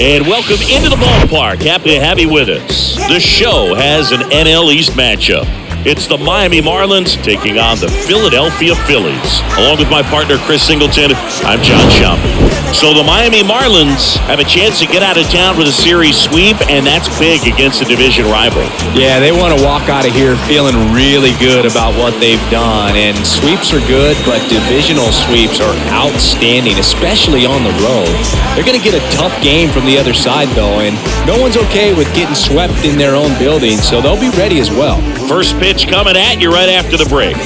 And welcome into the ballpark. Happy to have you with us. The show has an NL East matchup. It's the Miami Marlins taking on the Philadelphia Phillies. Along with my partner, Chris Singleton, I'm John Shump. So the Miami Marlins have a chance to get out of town with a series sweep, and that's big against a division rival. Yeah, they want to walk out of here feeling really good about what they've done. And sweeps are good, but divisional sweeps are outstanding, especially on the road. They're going to get a tough game from the other side, though, and no one's okay with getting swept in their own building, so they'll be ready as well. First pitch coming at you right after the break.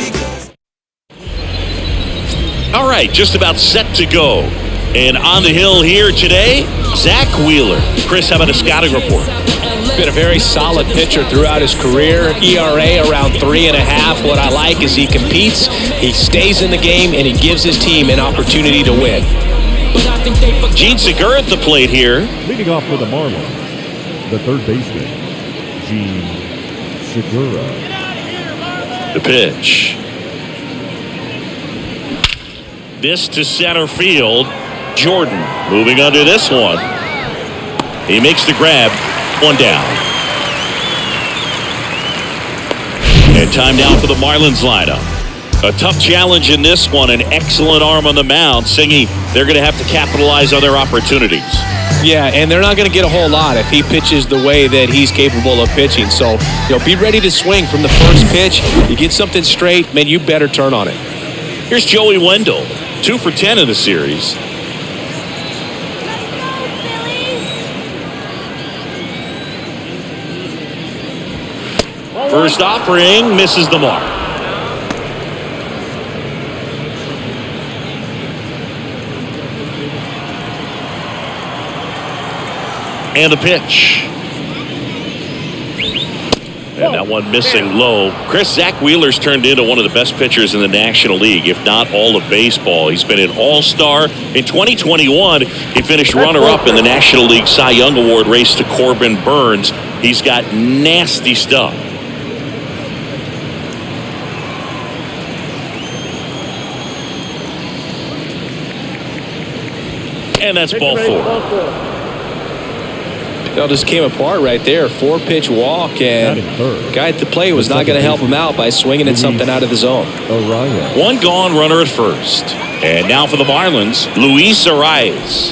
All right, just about set to go. And on the hill here today, Zach Wheeler. Chris, how about a scouting report? Been a very solid pitcher throughout his career. ERA around 3.5. What I like is he competes, he stays in the game, and he gives his team an opportunity to win. Gene Segura at the plate here. Leading off for the Marlins, the third baseman, Gene Segura. The pitch. This to center field. Jordan moving under this one. He makes the grab. One down. And time now for the Marlins lineup. A tough challenge in this one. An excellent arm on the mound. Singy, they're going to have to capitalize on their opportunities. Yeah, and they're not going to get a whole lot if he pitches the way that he's capable of pitching. So, be ready to swing from the first pitch. You get something straight, man, you better turn on it. Here's Joey Wendell, 2 for 10 in the series. First offering misses the mark. And the pitch. And that one missing low. Chris, Zach Wheeler's turned into one of the best pitchers in the National League, if not all of baseball. He's been an all-star. In 2021, he finished runner-up in the National League Cy Young Award race to Corbin Burns. He's got nasty stuff. And that's ball 4. It all just came apart right there. 4-pitch walk, and the guy at the plate was not going to help him out by swinging at something out of the zone. One gone, runner at first. And now for the Marlins, Luis Arias.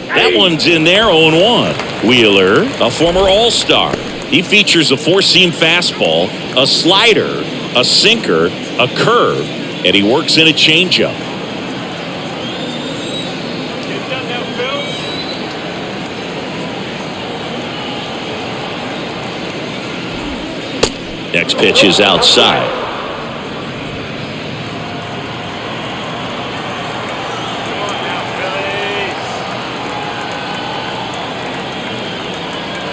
That one's in there, 0-1. Wheeler, a former All-Star. He features a 4-seam fastball, a slider, a sinker, a curve, and he works in a changeup. Next pitch is outside.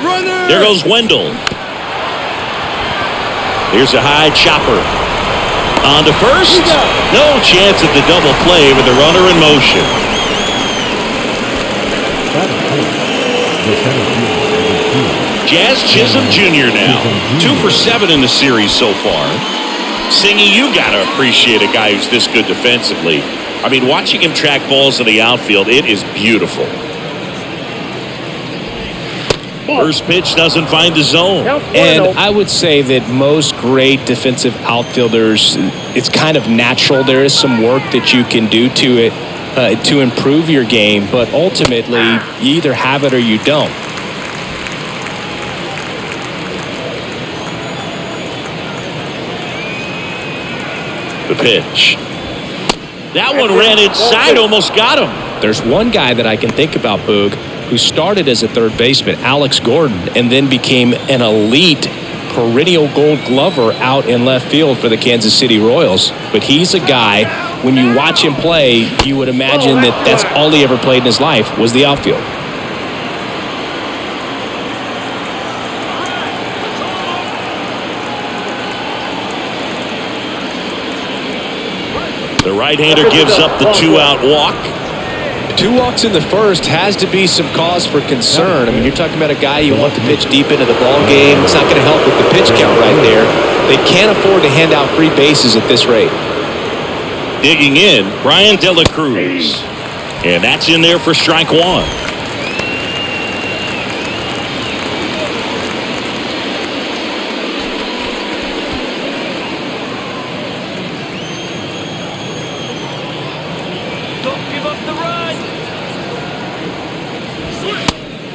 Runner. There goes Wendell. Here's a high chopper. On to first. No chance at the double play with the runner in motion. Jazz Chisholm Jr. now. 2 for 7 in the series so far. Singy, you got to appreciate a guy who's this good defensively. I mean, watching him track balls in the outfield, it is beautiful. First pitch doesn't find the zone. And I would say that most great defensive outfielders, it's kind of natural. There is some work that you can do to it to improve your game, but ultimately, you either have it or you don't. The pitch. That one ran inside, almost got him. There's one guy that I can think about, Boog, who started as a third baseman, Alex Gordon, and then became an elite perennial Gold Glover out in left field for the Kansas City Royals. But he's a guy, when you watch him play, you would imagine that that's all he ever played in his life was the outfield. The right-hander gives up the 2-out walk. 2 walks in the first has to be some cause for concern. I mean, you're talking about a guy you want to pitch deep into the ball game. It's not going to help with the pitch count right there. They can't afford to hand out free bases at this rate. Digging in, Brian De La Cruz. And that's in there for strike 1.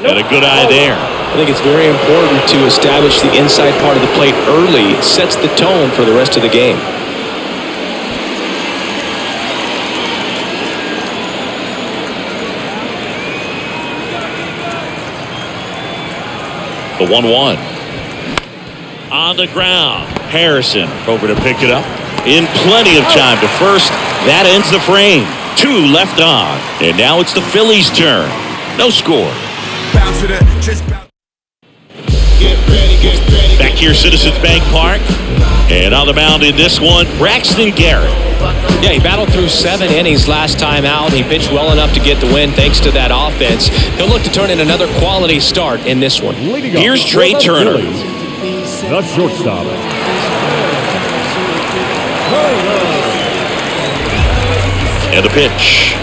And a good eye there. I think it's very important to establish the inside part of the plate early. It sets the tone for the rest of the game. The 1-1. On the ground. Harrison over to pick it up. In plenty of time to first. That ends the frame. 2 left on. And now it's the Phillies' turn. No score. Back here, Citizens Bank Park. And on the mound in this one, Braxton Garrett. Yeah, he battled through 7 innings last time out. He pitched well enough to get the win thanks to that offense. He'll look to turn in another quality start in this one. Here's Trey Turner. The shortstop. And the pitch.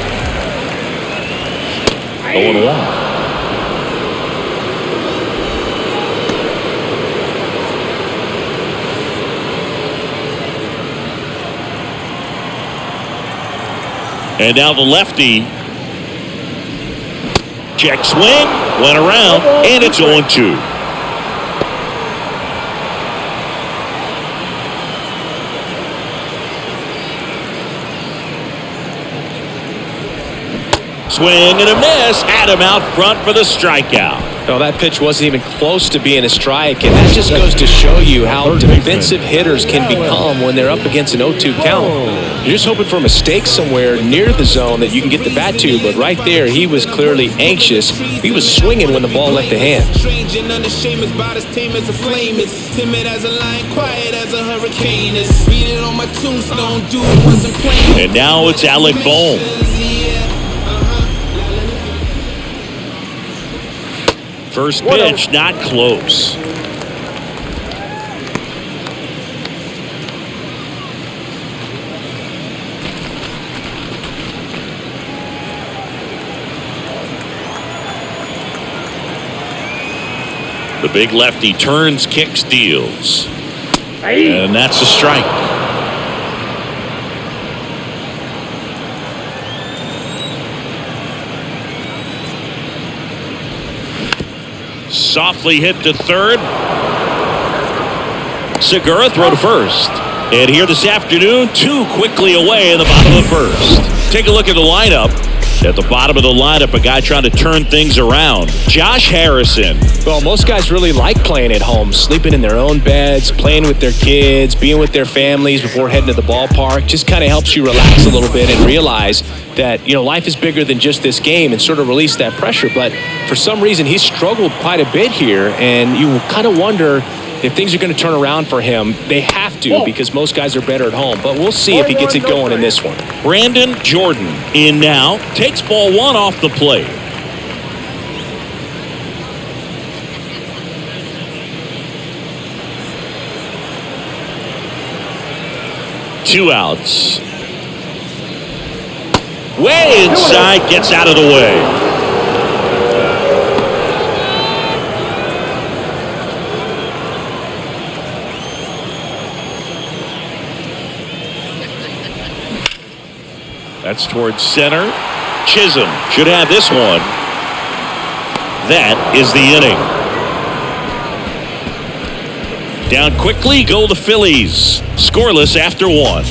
0-1. And now the lefty. Check swing. Went around. And it's 0-2. Swing and a miss. Adam out front for the strikeout. No, that pitch wasn't even close to being a strike, and that just goes to show you how defensive hitters can become when they're up against an 0-2 count. You're just hoping for a mistake somewhere near the zone that you can get the bat to, but right there, he was clearly anxious. He was swinging when the ball left the hand. And now it's Alec Bohm. First pitch, not close. The big lefty turns, kicks, deals. And that's a strike. Softly hit to third. Segura throw to first. And here this afternoon, 2 quickly away in the bottom of the first. Take a look at the lineup. At the bottom of the lineup, a guy trying to turn things around. Josh Harrison. Well, most guys really like playing at home, sleeping in their own beds, playing with their kids, being with their families before heading to the ballpark. Just kind of helps you relax a little bit and realize that, you know, life is bigger than just this game and sort of release that pressure. But for some reason, he's struggled quite a bit here, and you kind of wonder if things are going to turn around for him. They have to, because most guys are better at home. But we'll see if he gets it going in this one. Brandon Jordan in now. Takes ball 1 off the plate. Two outs. Way inside, gets out of the way. That's towards center. Chisholm should have this one. That is the inning. Down quickly go the Phillies. Scoreless after 1.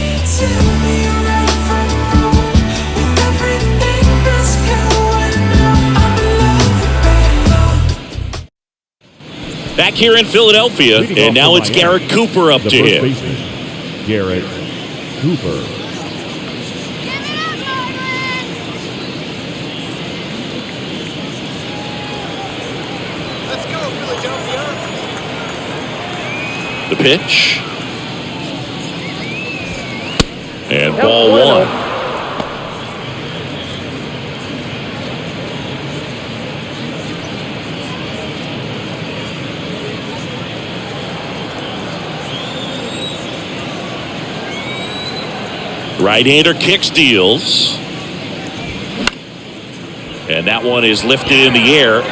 Back here in Philadelphia, and now it's Garrett Cooper up to hit. Garrett Cooper. The pitch. And ball 1. Right-hander kicks, deals. And that one is lifted in the air.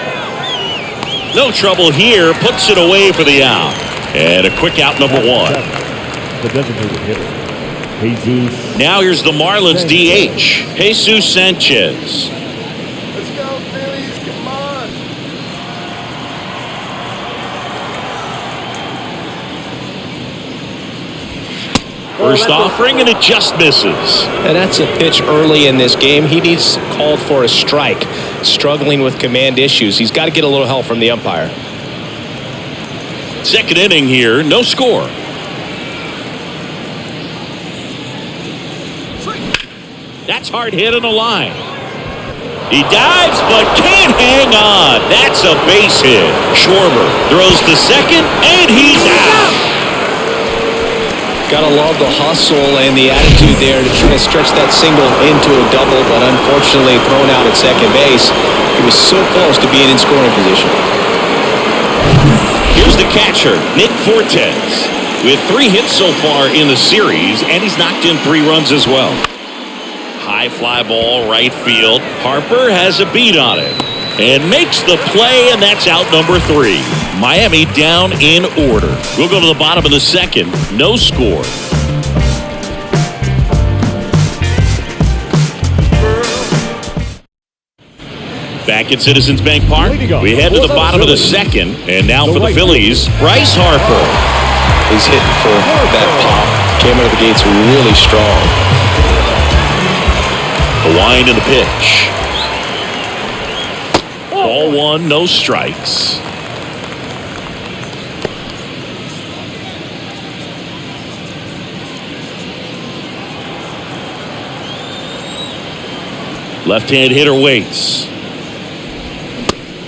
No trouble here. Puts it away for the out. And a quick out, number 1. The designated hitter, Jesus. Now here's the Marlins DH, Jesus Sanchez. Let's go, Phillies, come on. First offering, and it just misses. And that's a pitch early in this game. He needs called for a strike. Struggling with command issues. He's got to get a little help from the umpire. Second inning here, no score. That's hard hit on the line. He dives, but can't hang on. That's a base hit. Schwarber throws to second, and he's out. Gotta love the hustle and the attitude there to try to stretch that single into a double, but unfortunately thrown out at second base. He was so close to being in scoring position. Here's the catcher, Nick Fortes, with 3 hits so far in the series, and he's knocked in 3 runs as well. High fly ball, right field. Harper has a beat on it and makes the play, and that's out number 3. Miami down in order. We'll go to the bottom of the second. No score. Back at Citizens Bank Park, we head to the bottom of the second, and now for the Phillies, Bryce Harper. He's hitting for that pop. Came out of the gates really strong. The wind and the pitch. Ball 1, no strikes. Left-hand hitter waits.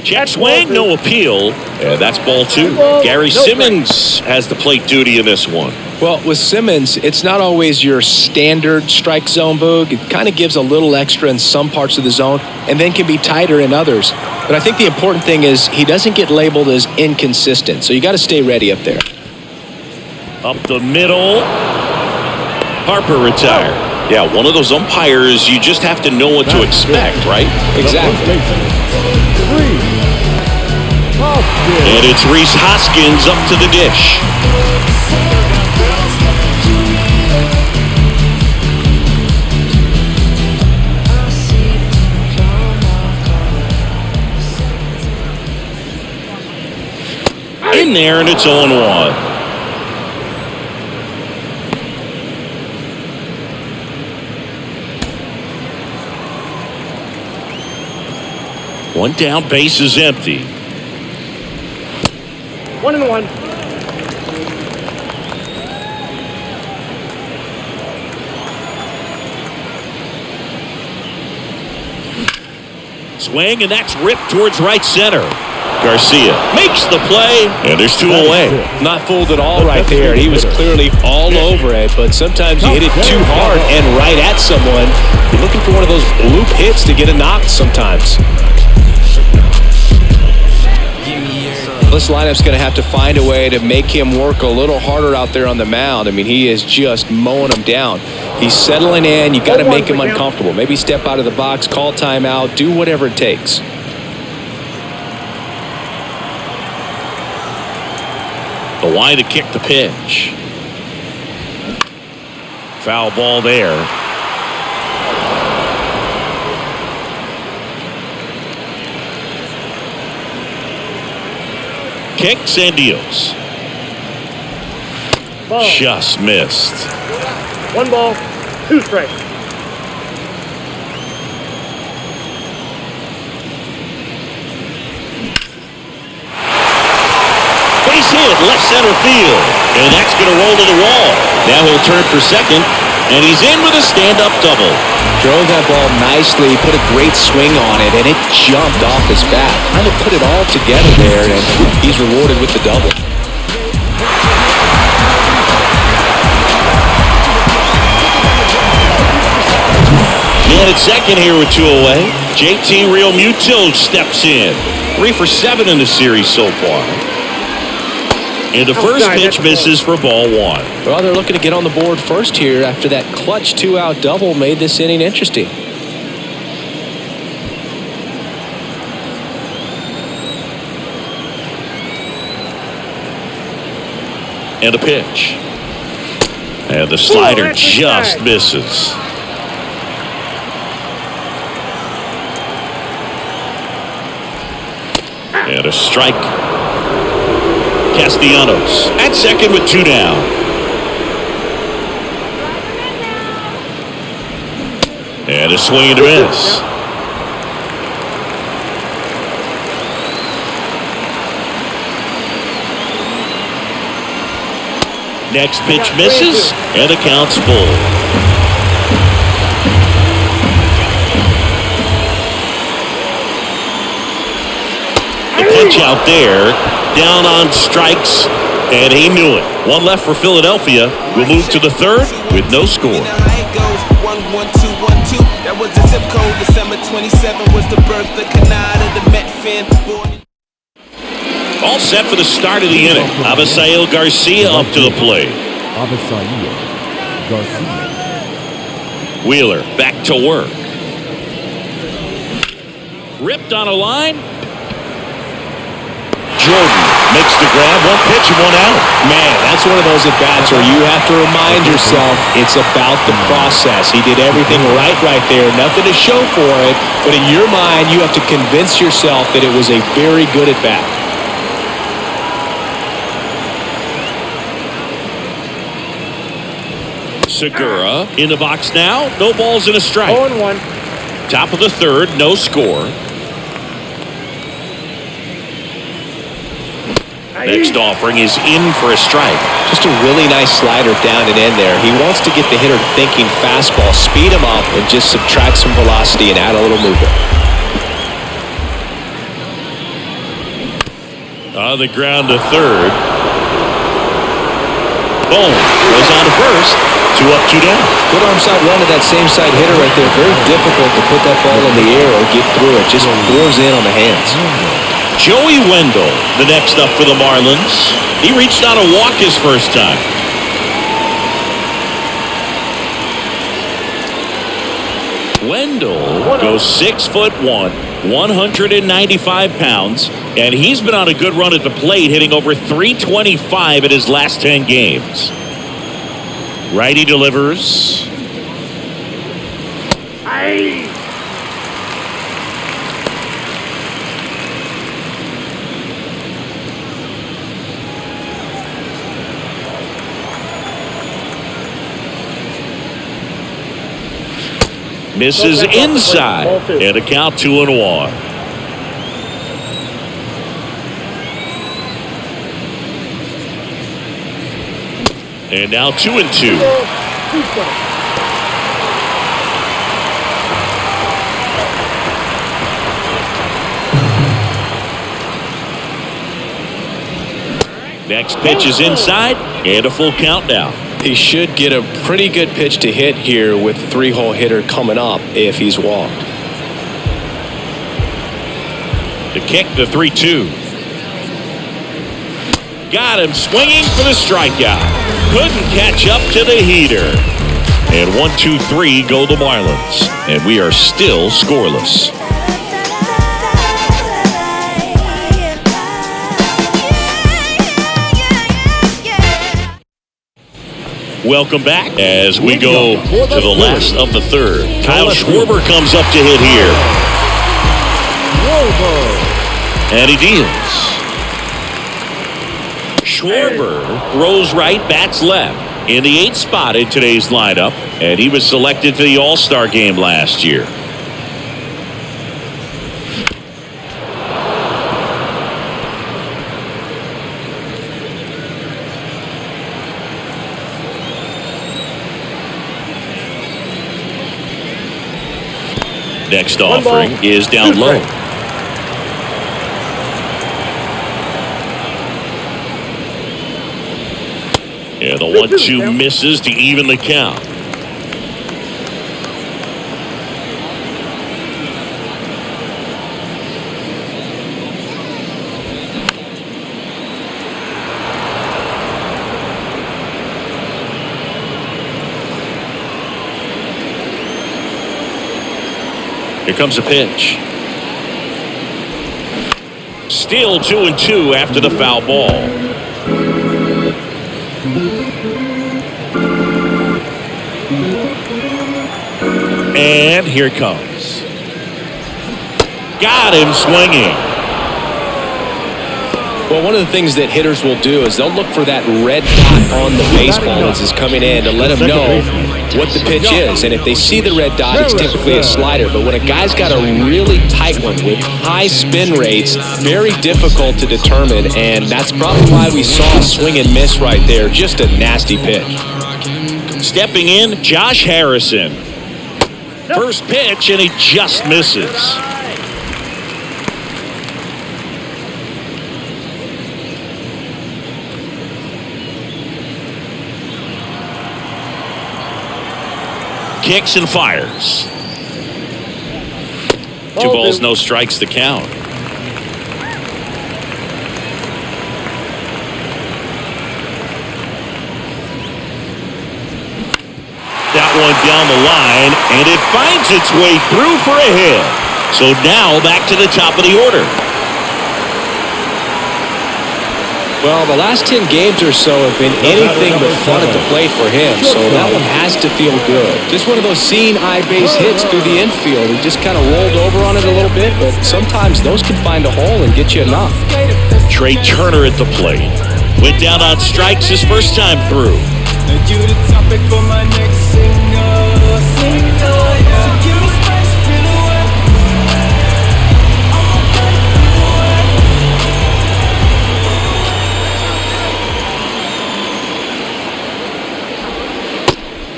Check swing, no appeal. And that's ball 2. Gary Simmons has the plate duty in this one. Well, with Simmons, it's not always your standard strike zone, Boog. It kind of gives a little extra in some parts of the zone and then can be tighter in others. But I think the important thing is he doesn't get labeled as inconsistent. So you got to stay ready up there. Up the middle. Harper retired. Yeah, one of those umpires, you just have to know what to expect, right? Exactly. And it's Rhys Hoskins up to the dish. In there, and it's 0-1. One down, base is empty. 1-1. Swing, and that's ripped towards right center. Garcia makes the play, and there's 2 away. Not fooled at all right there. He was clearly all over it, but sometimes you hit it too hard and right at someone. You're looking for one of those loop hits to get a knock sometimes. This lineup's going to have to find a way to make him work a little harder out there on the mound. I mean, he is just mowing them down. He's settling in. You got to make him uncomfortable. Maybe step out of the box, call timeout, do whatever it takes. The line to kick the pitch. Foul ball there. Kicks and deals. Ball. Just missed. 1 ball, 2 strikes. Base hit, left center field. And that's going to roll to the wall. Now he'll turn for second. And he's in with a stand-up double. Drove that ball nicely, put a great swing on it, and it jumped off his bat. Kind of put it all together there, and he's rewarded with the double. Man at second here with 2 away. JT Realmuto steps in. 3 for 7 in the series so far. And the first pitch misses for ball 1. Well, they're looking to get on the board first here after that clutch 2-out double made this inning interesting. And a pitch. And the slider just misses. And a strike. Castellanos at second with 2 down. And a swing and a miss. Next pitch misses, and the count's full. The pitch out there, down on strikes, and he knew it. One left for Philadelphia. We'll move to the third with no score. 1-1-2-1-2. That was the zip code. December 27 was the birth of Canada, the Met fan. All set for the start of the inning. Avisail Garcia up to the plate. Avisail Garcia. Wheeler back to work. Ripped on a line. Jordan makes the grab. One pitch and one out. Man, that's one of those at-bats where you have to remind yourself it's about the process. He did everything right there. Nothing to show for it. But in your mind, you have to convince yourself that it was a very good at-bat. Segura in the box now. No balls and a strike. 0-1. Top of the third. No score. Next offering is in for a strike. Just a really nice slider down and in there. He wants to get the hitter thinking fastball, speed him up, and just subtract some velocity and add a little movement. On the ground to third. Boom. Goes on to first. 2 up, 2 down. Good arm side run to that same side hitter right there. Very difficult to put that ball in the air or get through it. Just pours in on the hands. Joey Wendell, the next up for the Marlins. He reached out a walk his first time. Wendell goes 6'1", 195 pounds, and he's been on a good run at the plate, hitting over 325 in his last 10 games. Righty delivers. Misses inside, and a count 2-1. And now 2-2. Next pitch is inside, and a full count now. He should get a pretty good pitch to hit here with the 3-hole hitter coming up if he's walked. The kick, the 3-2. Got him swinging for the strikeout. Couldn't catch up to the heater. And 1-2-3 go the Marlins. And we are still scoreless. Welcome back as we go to the last of the third. Kyle Schwarber comes up to hit here. And he deals. Schwarber throws right, bats left. In the 8th spot in today's lineup. And he was selected to the All-Star game last year. Next offering is down low. And the 1-2 misses to even the count. Here comes a pitch. Still 2-2 after the foul ball. And here it comes. Got him swinging. Well, one of the things that hitters will do is they'll look for that red dot on the baseball as it's coming in to let them know what the pitch is. And if they see the red dot, it's typically a slider. But when a guy's got a really tight one with high spin rates, very difficult to determine. And that's probably why we saw a swing and miss right there. Just a nasty pitch. Stepping in, Josh Harrison. First pitch, and he just misses. Kicks and fires. 2 balls, no strikes to count. That one down the line, and it finds its way through for a hit. So now back to the top of the order. Well, the last 10 games or so have been anything but fun at the plate for him, so that one has to feel good. Just one of those seeing eye base hits through the infield. He just kind of rolled over on it a little bit, but sometimes those can find a hole and get you enough. Trey Turner at the plate. Went down on strikes his first time through. You the topic for my next single. So give me space, feel the way.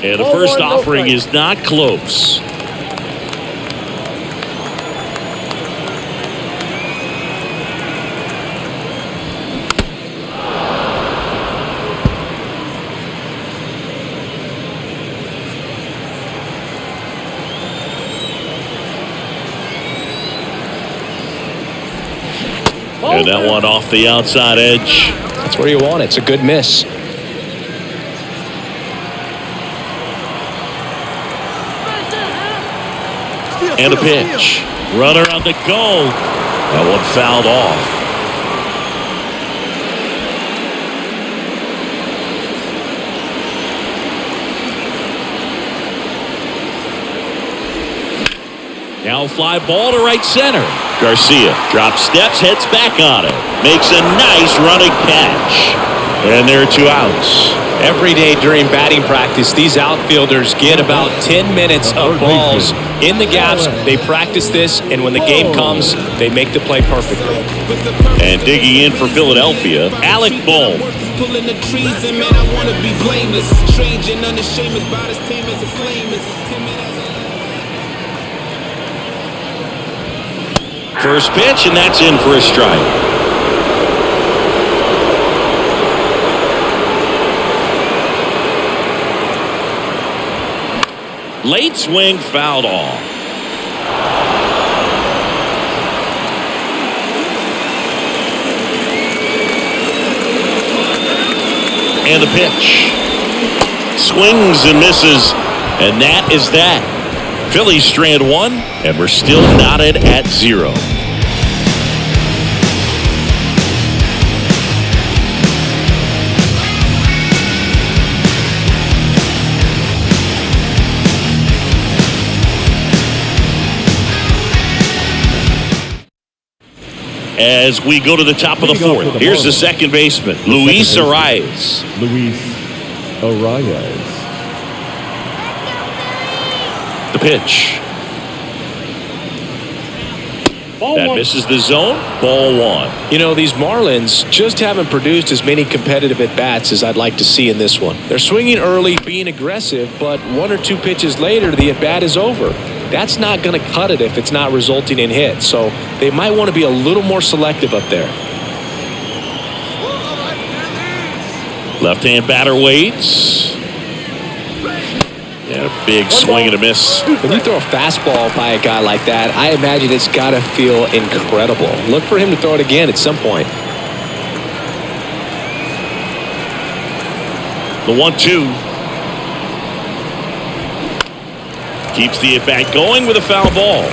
And the first offering is not close. And that one off the outside edge. That's where you want it. It's a good miss. And a pitch. Runner on the go. That one fouled off. Now fly ball to right center. Garcia drops steps, heads back on it. Makes a nice running catch. And there are 2 outs. Every day during batting practice, these outfielders get about 10 minutes of balls in the gaps. They practice this, and when the game comes, they make the play perfectly. And digging in for Philadelphia, Alec Bohm. Pulling the trees, and man, I want to be blameless. Strange and unashamed, about as tame as a flame is. First pitch, and that's in for a strike. Late swing fouled off. And the pitch. Swings and misses, and that is that. Phillies strand 1, and we're still knotted at 0. As we go to the top of the 4th, here's the second baseman, Luis Arias. Luis Arias. The pitch. That misses the zone. Ball 1. You know, these Marlins just haven't produced as many competitive at-bats as I'd like to see in this one. They're swinging early, being aggressive, but 1 or 2 pitches later, the at-bat is over. That's not going to cut it if it's not resulting in hits. So they might want to be a little more selective up there. Left-hand batter waits. And a big swing and a miss. When you throw a fastball by a guy like that, I imagine it's got to feel incredible. Look for him to throw it again at some point. The 1-2. Keeps the at-bat going with a foul ball.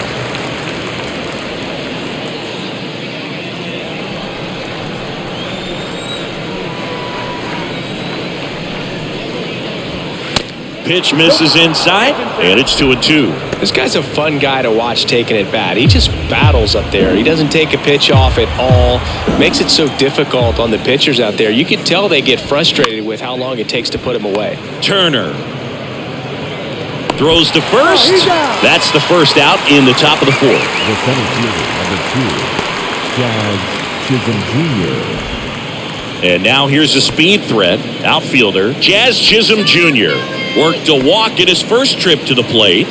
Pitch misses inside, and it's 2-2. This guy's a fun guy to watch taking at bat. He just battles up there. He doesn't take a pitch off at all. Makes it so difficult on the pitchers out there. You can tell they get frustrated with how long it takes to put him away. Turner. throws to first. That's the first out in the top of the fourth. The center fielder, number 2, Jazz Chisholm Jr. And now here's a speed threat. Outfielder Jazz Chisholm Jr. worked a walk at his first trip to the plate.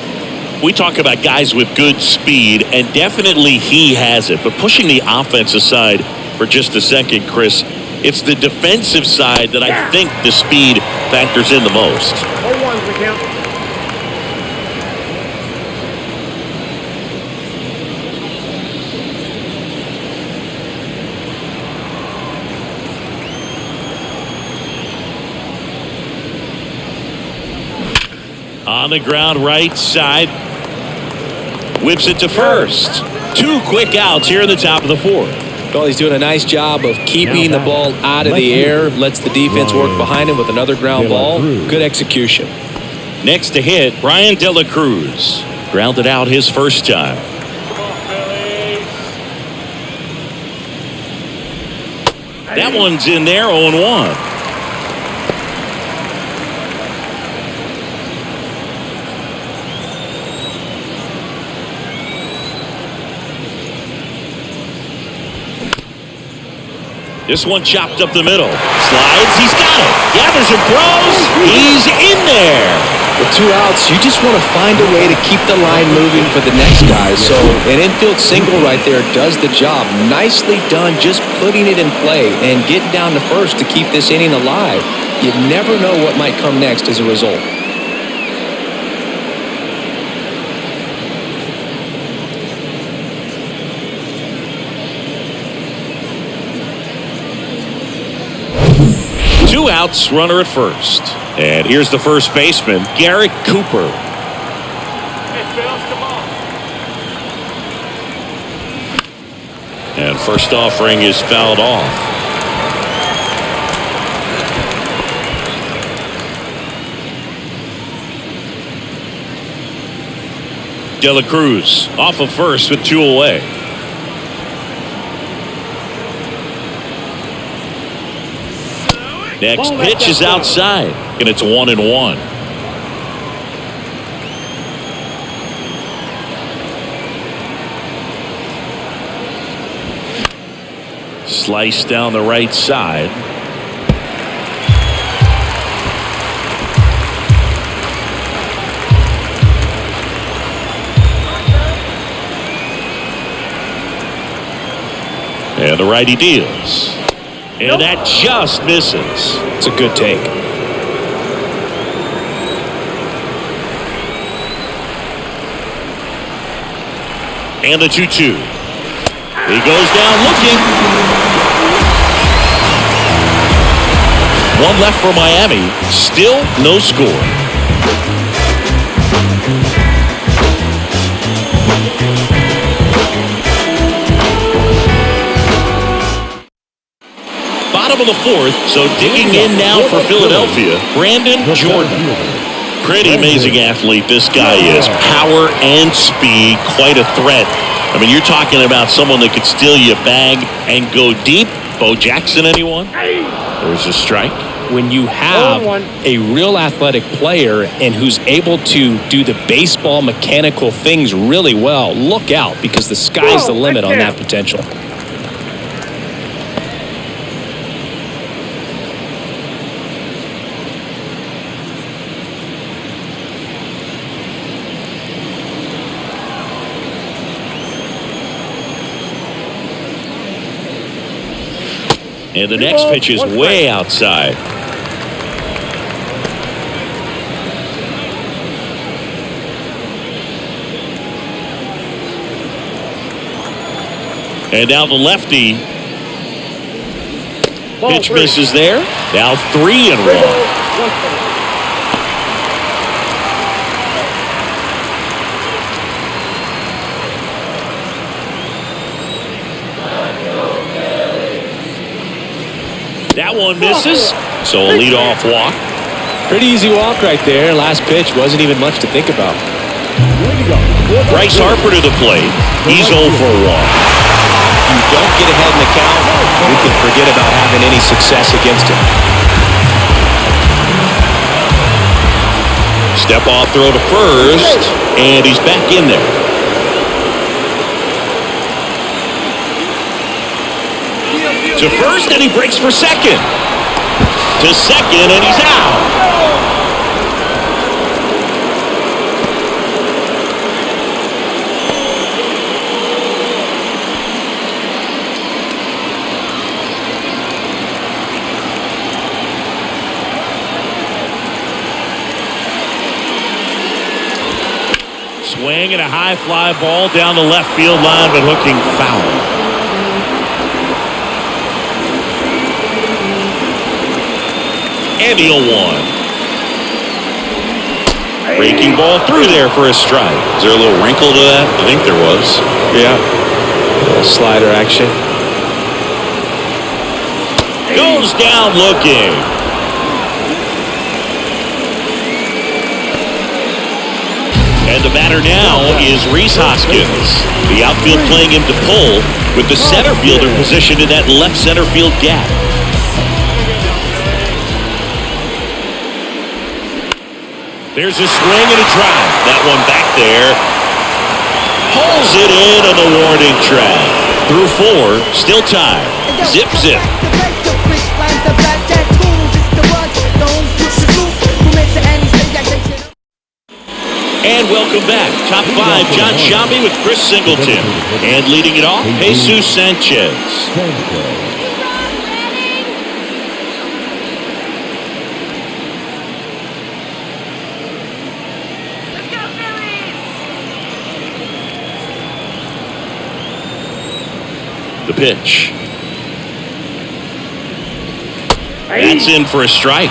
We talk about guys with good speed, and definitely he has it. But pushing the offense aside for just a second, Chris, it's the defensive side that I think the speed factors in the most. 0-1 we count. On the ground right side. Whips it to first. 2 quick outs here in the top of the fourth. Well, he's doing a nice job of keeping the ball out of the air. Lets the defense work behind him with another ground ball. Good execution. Next to hit, Brian De La Cruz. Grounded out his first time. That one's in there, 0-1. This one chopped up the middle. Slides. He's got it. Gathers and throws. He's in there. With 2 outs, you just want to find a way to keep the line moving for the next guy. So an infield single right there does the job. Nicely done, just putting it in play and getting down to first to keep this inning alive. You never know what might come next as a result. Two outs, runner at first. And here's the first baseman, Garrett Cooper. And first offering is fouled off. De La Cruz off of first with 2 away. Next pitch is outside, and it's 1-1. Slice down the right side. And the righty deals. And that just misses. It's a good take. And the 2-2. He goes down looking. One left for Miami. Still no score. Bottom of the fourth, so digging in now for Philadelphia, Brandon Jordan. Pretty amazing athlete this guy is. Power and speed, quite a threat. I mean, you're talking about someone that could steal you a bag and go deep. Bo Jackson, anyone? There's a strike. When you have a real athletic player and who's able to do the baseball mechanical things really well, look out, because the sky's the limit on that potential. And the next pitch is way outside. And now the lefty. Pitch misses there. Now 3-1. That one misses, so a leadoff walk. Pretty easy walk right there. Last pitch wasn't even much to think about. Bryce Harper to the plate. He's 0 for 1. If you don't get ahead in the count, you can forget about having any success against him. Step off throw to first, and he's back in there. To first, and he breaks for second. To second, and he's out. Swing and a high fly ball down the left field line, but hooking foul. And he'll one. Breaking ball through there for a strike. Is there a little wrinkle to that? I think there was. Yeah. A little slider action. Goes down looking. And the batter now is Rhys Hoskins. The outfield playing him to pull with the center fielder positioned in that left center field gap. There's a swing and a drive. That one back there. Pulls it in on the warning track. Through four, still tied. Zip, zip. And welcome back. Top five, John Shambi with Chris Singleton. And leading it off, Jesus Sanchez. The pitch. That's in for a strike.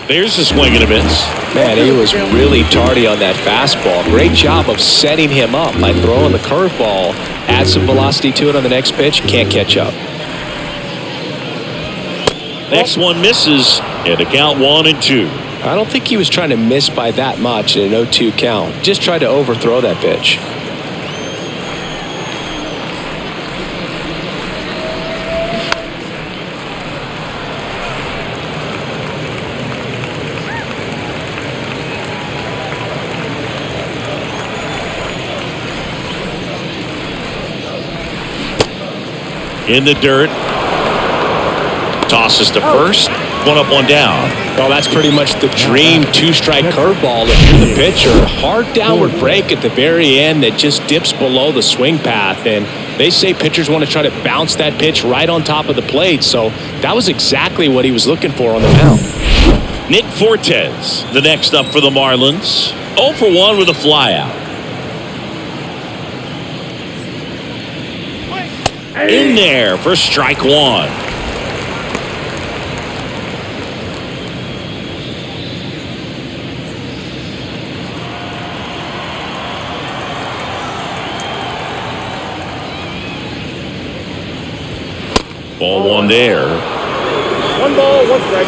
There's a swing and a miss. Man, he was really tardy on that fastball. Great job of setting him up by throwing the curveball. Add some velocity to it on the next pitch. Can't catch up. Next one misses, and a count 1-2. I don't think he was trying to miss by that much in an 0-2 count. Just tried to overthrow that pitch. In the dirt. Tosses to first. One up, one down. Well, that's pretty much the dream two-strike curveball if you're the pitcher. Hard downward break at the very end that just dips below the swing path. And they say pitchers want to try to bounce that pitch right on top of the plate. So that was exactly what he was looking for on the mound. Nick Fortes, the next up for the Marlins. 0 for 1 with a flyout. In there for strike one. Ball one there. 1 ball, 1 strike.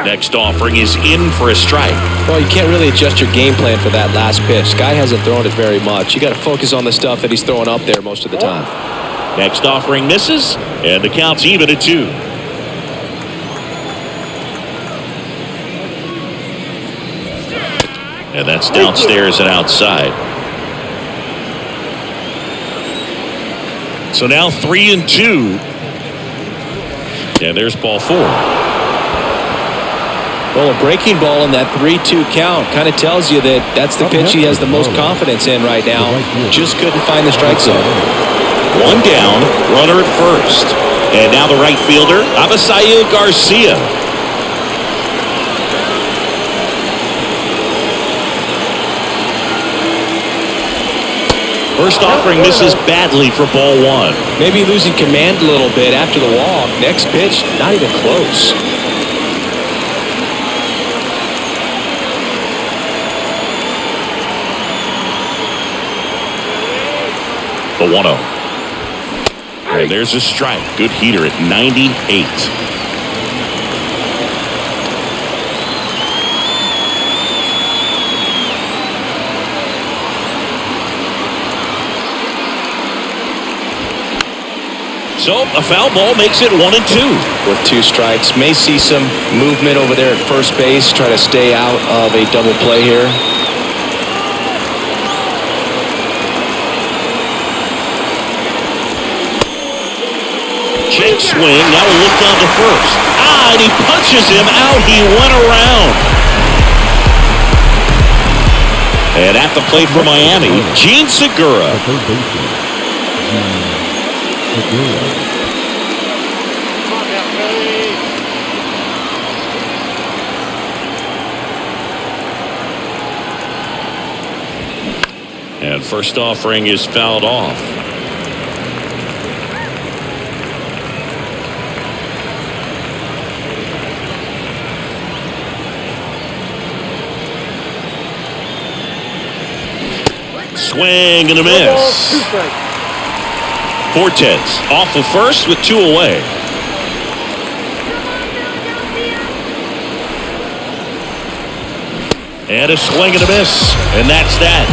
Next offering is in for a strike. Well, you can't really adjust your game plan for that last pitch. Guy hasn't thrown it very much. You got to focus on the stuff that he's throwing up there most of the time. Next offering misses, and the count's even at 2. And that's downstairs and outside. So now 3-2. And there's ball 4. Well, a breaking ball in that 3-2 count kind of tells you that that's the pitch he has the most confidence in right now. Just couldn't find the strike zone. One down, runner at first. And now the right fielder, Avisail Garcia. First offering misses badly for ball 1. Maybe losing command a little bit after the walk. Next pitch, not even close. The 1-0. And there's a strike. Good heater at 98. So a foul ball makes it 1-2. With 2 strikes, may see some movement over there at first base, try to stay out of a double play here. Check swing, now a look down to first. And he punches him out. He went around. And at the plate for Miami, Gene Segura. Third baseman, Gene Segura. And first offering is fouled off. Swing and a miss. Fortes off of first with 2 away. And a swing and a miss. And that's that.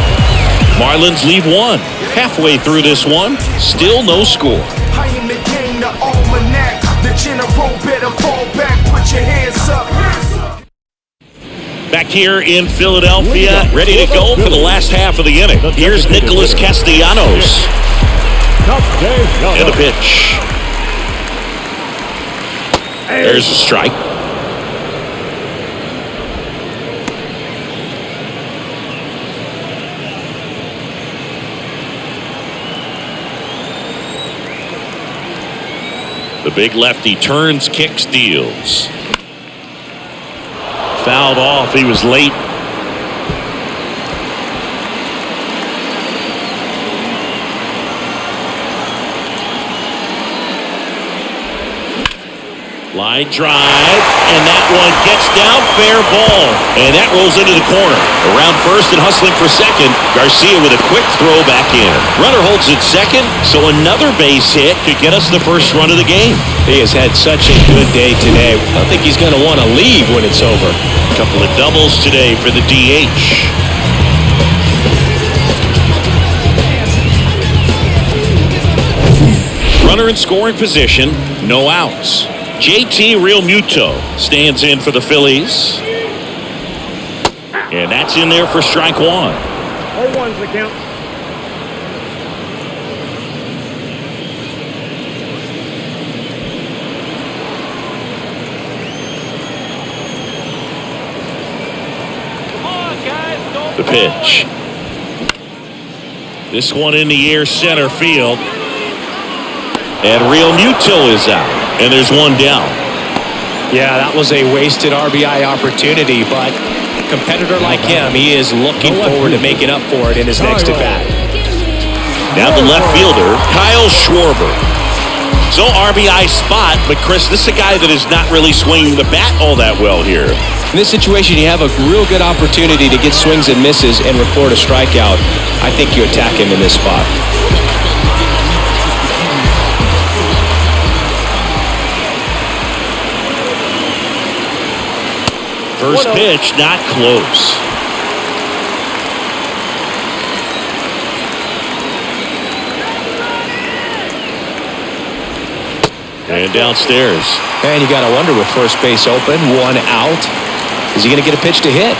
Marlins leave 1. Halfway through this one, still no score. I am the game, the almanac. The general better fall back, put your hands up. Back here in Philadelphia, ready to go for the last half of the inning. Here's Nicholas Castellanos. And a pitch. There's a strike. The big lefty turns, kicks, deals. Fouled off. He was late. Line drive, and that one gets down, fair ball, and that rolls into the corner. Around first and hustling for second, Garcia with a quick throw back in. Runner holds at second, so another base hit could get us the first run of the game. He has had such a good day today. I don't think he's going to want to leave when it's over. A couple of doubles today for the DH. Runner in scoring position, no outs. JT Realmuto stands in for the Phillies. And that's in there for strike 1. 0-1's the count. The pitch. This one in the air, center field. And Realmuto is out. And there's one down. Yeah, that was a wasted RBI opportunity, but a competitor like him, he is looking forward to making up for it in his next at-bat. Now the left fielder, Kyle Schwarber. So RBI spot, but Chris, this is a guy that is not really swinging the bat all that well here. In this situation, you have a real good opportunity to get swings and misses and record a strikeout. I think you attack him in this spot. First pitch, not close. And downstairs. And you got to wonder with first base open, 1 out. Is he going to get a pitch to hit?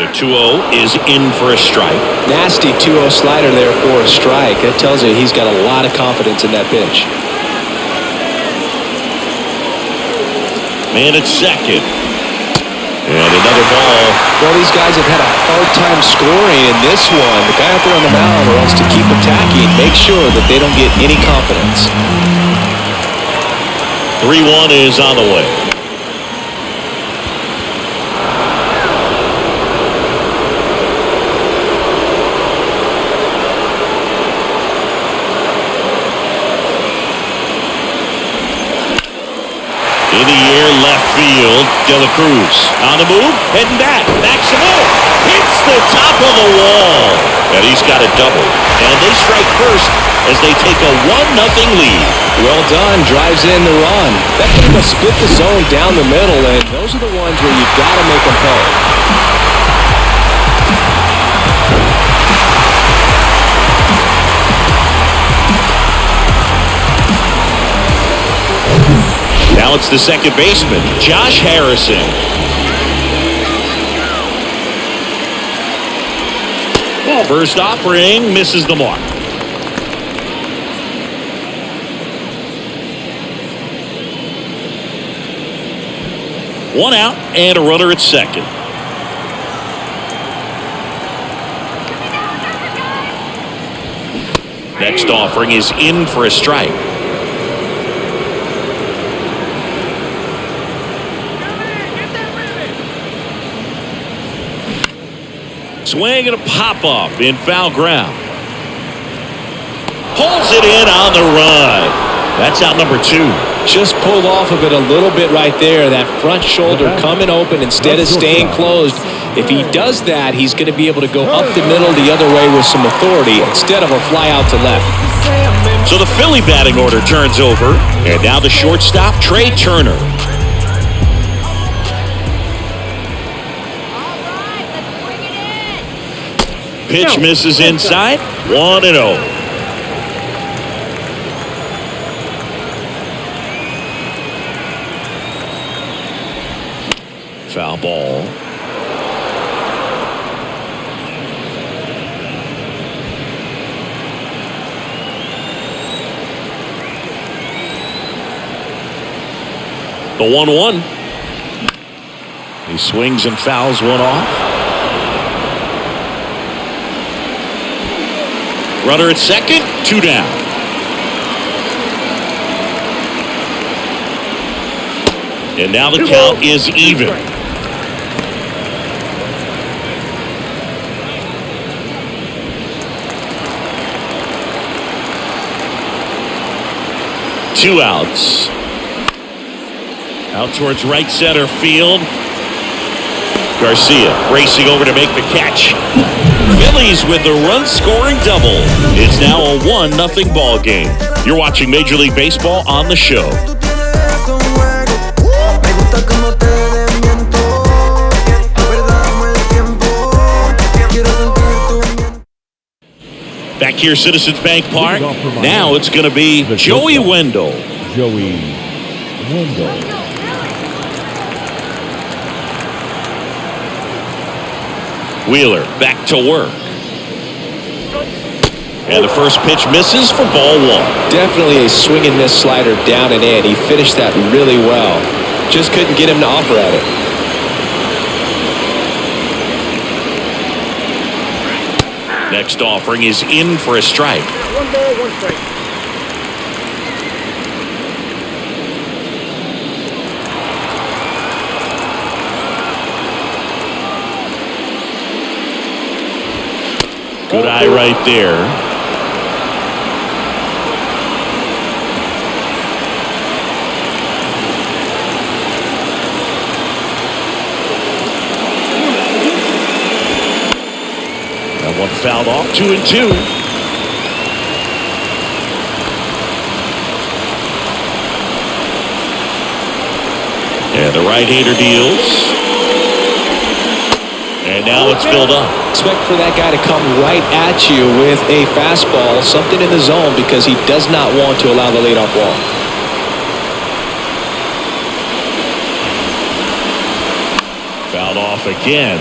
The 2-0 is in for a strike. Nasty 2-0 slider there for a strike. That tells you he's got a lot of confidence in that pitch. Man at second. And another ball. Well, these guys have had a hard time scoring in this one. The guy out there on the mound wants to keep attacking, make sure that they don't get any confidence. 3-1 is on the way. In the air, left field, De La Cruz on the move, heading back, Maximo hits the top of the wall, and he's got a double, and they strike first as they take a 1-0 lead. Well done, drives in the run. That kind of split the zone down the middle, and those are the ones where you've got to make them pay. Now it's the second baseman, Josh Harrison. First offering misses the mark. One out and a runner at second. Next offering is in for a strike. Swing and a pop-up in foul ground. Pulls it in on the run. That's out number 2. Just pulled off of it a little bit right there. That front shoulder coming open instead of staying closed. If he does that, he's going to be able to go up the middle the other way with some authority instead of a fly out to left. So the Philly batting order turns over. And now the shortstop, Trey Turner. Pitch misses inside. 1-0. Foul ball. The 1-1. He swings and fouls one off. Runner at second, 2 down. And now the count is even. Two outs. Out towards right center field. Garcia racing over to make the catch. Phillies with the run-scoring double. It's now a 1-0 ball game. You're watching Major League Baseball on the show. Back here, Citizens Bank Park. Now it's going to be Joey Wendell. Joey Wendell. Wheeler back to work. And the first pitch misses for ball 1. Definitely a swing and miss slider down and in. He finished that really well. Just couldn't get him to offer at it. Next offering is in for a strike. 1 ball, 1 strike. Good eye right there. That one fouled off, 2-2. And the right-hander deals. And now it's filled up. Expect for that guy to come right at you with a fastball, something in the zone, because he does not want to allow the leadoff walk. Fouled off again,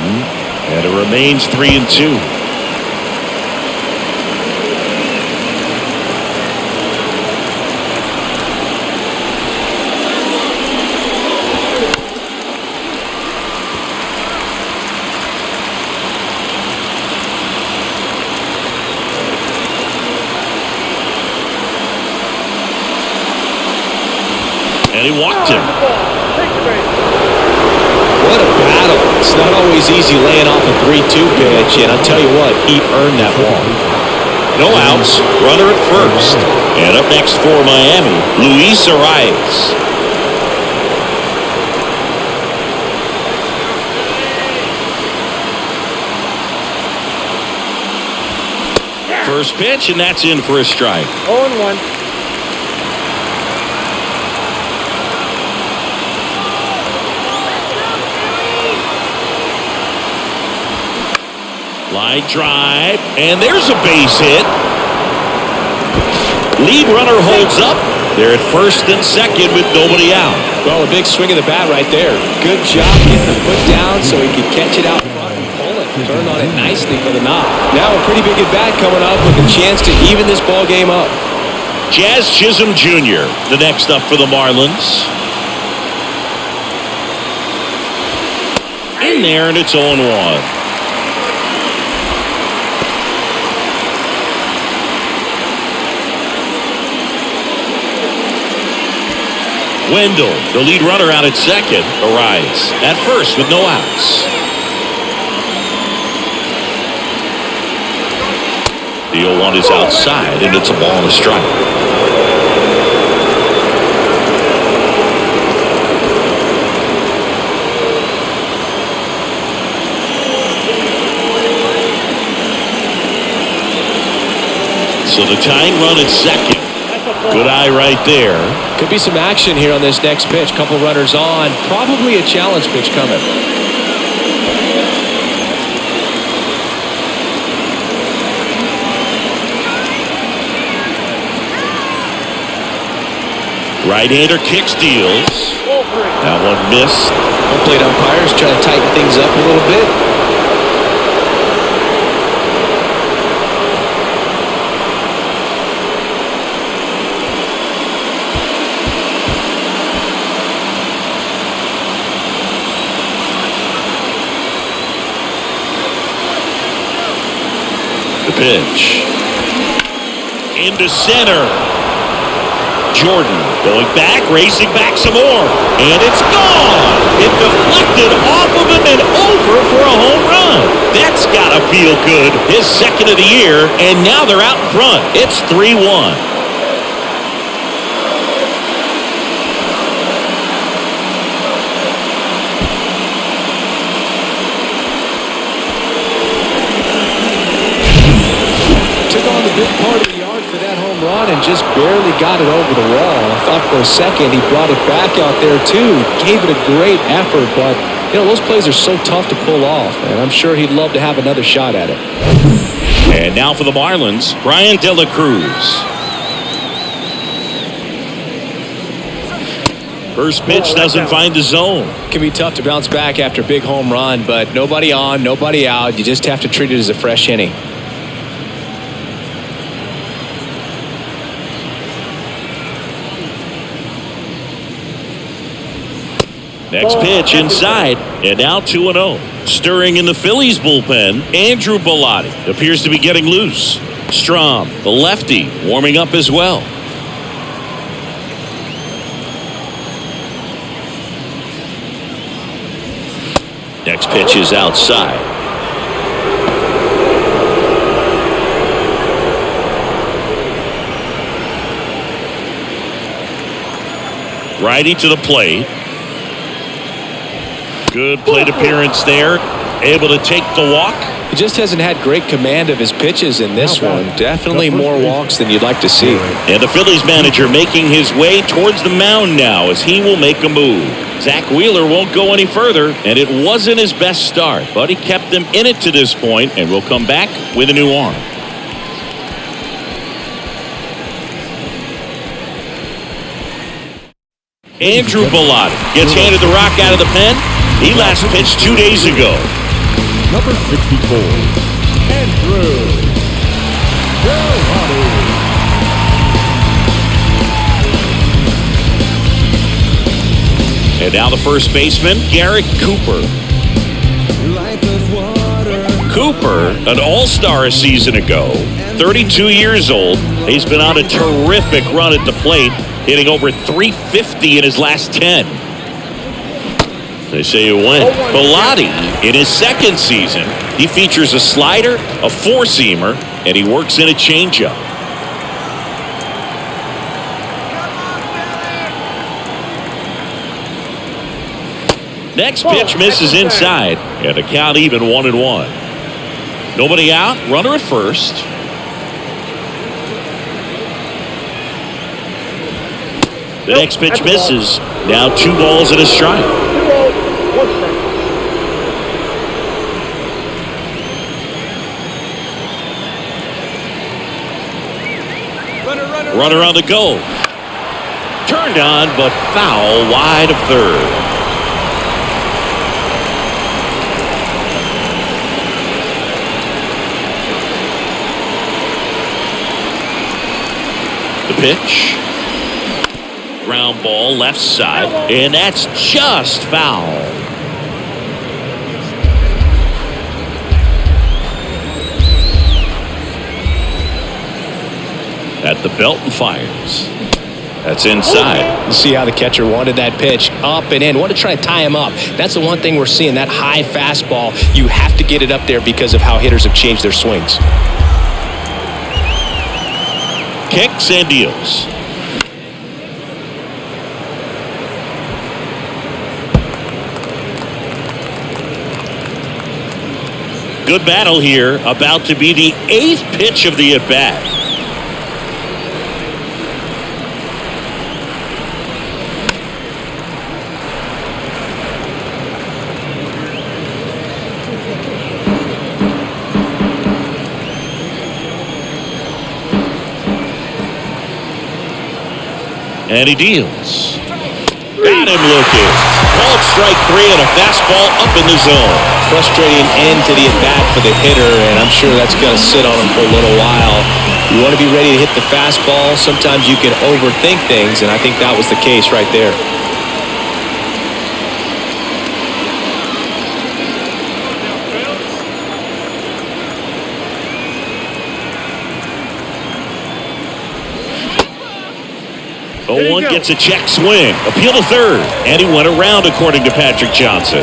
and it remains 3-2. And he walked him. What a battle. It's not always easy laying off a 3-2 pitch, and I'll tell you what, he earned that walk. No outs, runner at first. And up next for Miami, Luis Arias. First pitch, and that's in for a strike. 0-1. Line drive, and there's a base hit. Lead runner holds up. They're at first and second with nobody out. Well, a big swing of the bat right there. Good job getting the foot down so he could catch it out front and pull it. Turned on it nicely for the knock. Now a pretty big at bat coming up with a chance to even this ball game up. Jazz Chisholm Jr., the next up for the Marlins. In there, and it's 0-1. Wendell, the lead runner out at second, arrives at first with no outs. The 0-1 is outside, and it's a ball and a strike. So the tying run at second. Good eye right there. Could be some action here on this next pitch. Couple runners on. Probably a challenge pitch coming. Right-hander kicks, deals. That one missed. Home plate umpires trying to tighten things up a little bit. The pitch. Into center. Jordan going back, racing back some more. And it's gone. It deflected off of him and over for a home run. That's got to feel good. His second of the year, and now they're out in front. It's 3-1. Big part of the yard for that home run and just barely got it over the wall. I thought for a second he brought it back out there too. Gave it a great effort, but you know those plays are so tough to pull off, and I'm sure he'd love to have another shot at it. And now for the Marlins, Brian De La Cruz. First pitch doesn't find the zone. It can be tough to bounce back after a big home run, but nobody on, nobody out. You just have to treat it as a fresh inning. Next pitch inside, and now 2-0. Stirring in the Phillies bullpen, Andrew Bellotti appears to be getting loose. Strom, the lefty, warming up as well. Next pitch is outside. Righty to the plate. Good plate appearance there. Able to take the walk. He just hasn't had great command of his pitches in this one. Definitely more walks than you'd like to see. And the Phillies manager making his way towards the mound now as he will make a move. Zach Wheeler won't go any further, and it wasn't his best start, but he kept them in it to this point and will come back with a new arm. Andrew Bellotti gets handed the rock out of the pen. He last pitched 2 days ago. Number 64, Andrew Bellotti. And now the first baseman, Garrett Cooper. Cooper, an all-star a season ago, 32 years old. He's been on a terrific run at the plate, hitting over 350 in his last 10. They say it went. Bellotti, in his second season, he features a slider, a four-seamer, and he works in a changeup. Next pitch misses inside, and the count even 1-1. Nobody out, runner at first. The next pitch misses. Now 2 balls and a strike. 2 balls, 1 strike. Runner on the go. Turned on, but foul wide of third. The pitch. Ground ball left side, and that's just foul. At the belt and fires. That's inside. You see how the catcher wanted that pitch up and in. Want to try to tie him up. That's the one thing we're seeing, that high fastball. You have to get it up there because of how hitters have changed their swings. Kicks and deals. Good battle here. About to be the 8th pitch of the at-bat. And he deals. Got him looking. Called strike 3 and a fastball up in the zone. Frustrating end to the at-bat for the hitter, and I'm sure that's going to sit on him for a little while. You want to be ready to hit the fastball. Sometimes you can overthink things, and I think that was the case right there. One gets a check swing. Appeal to third. And he went around, according to Patrick Johnson.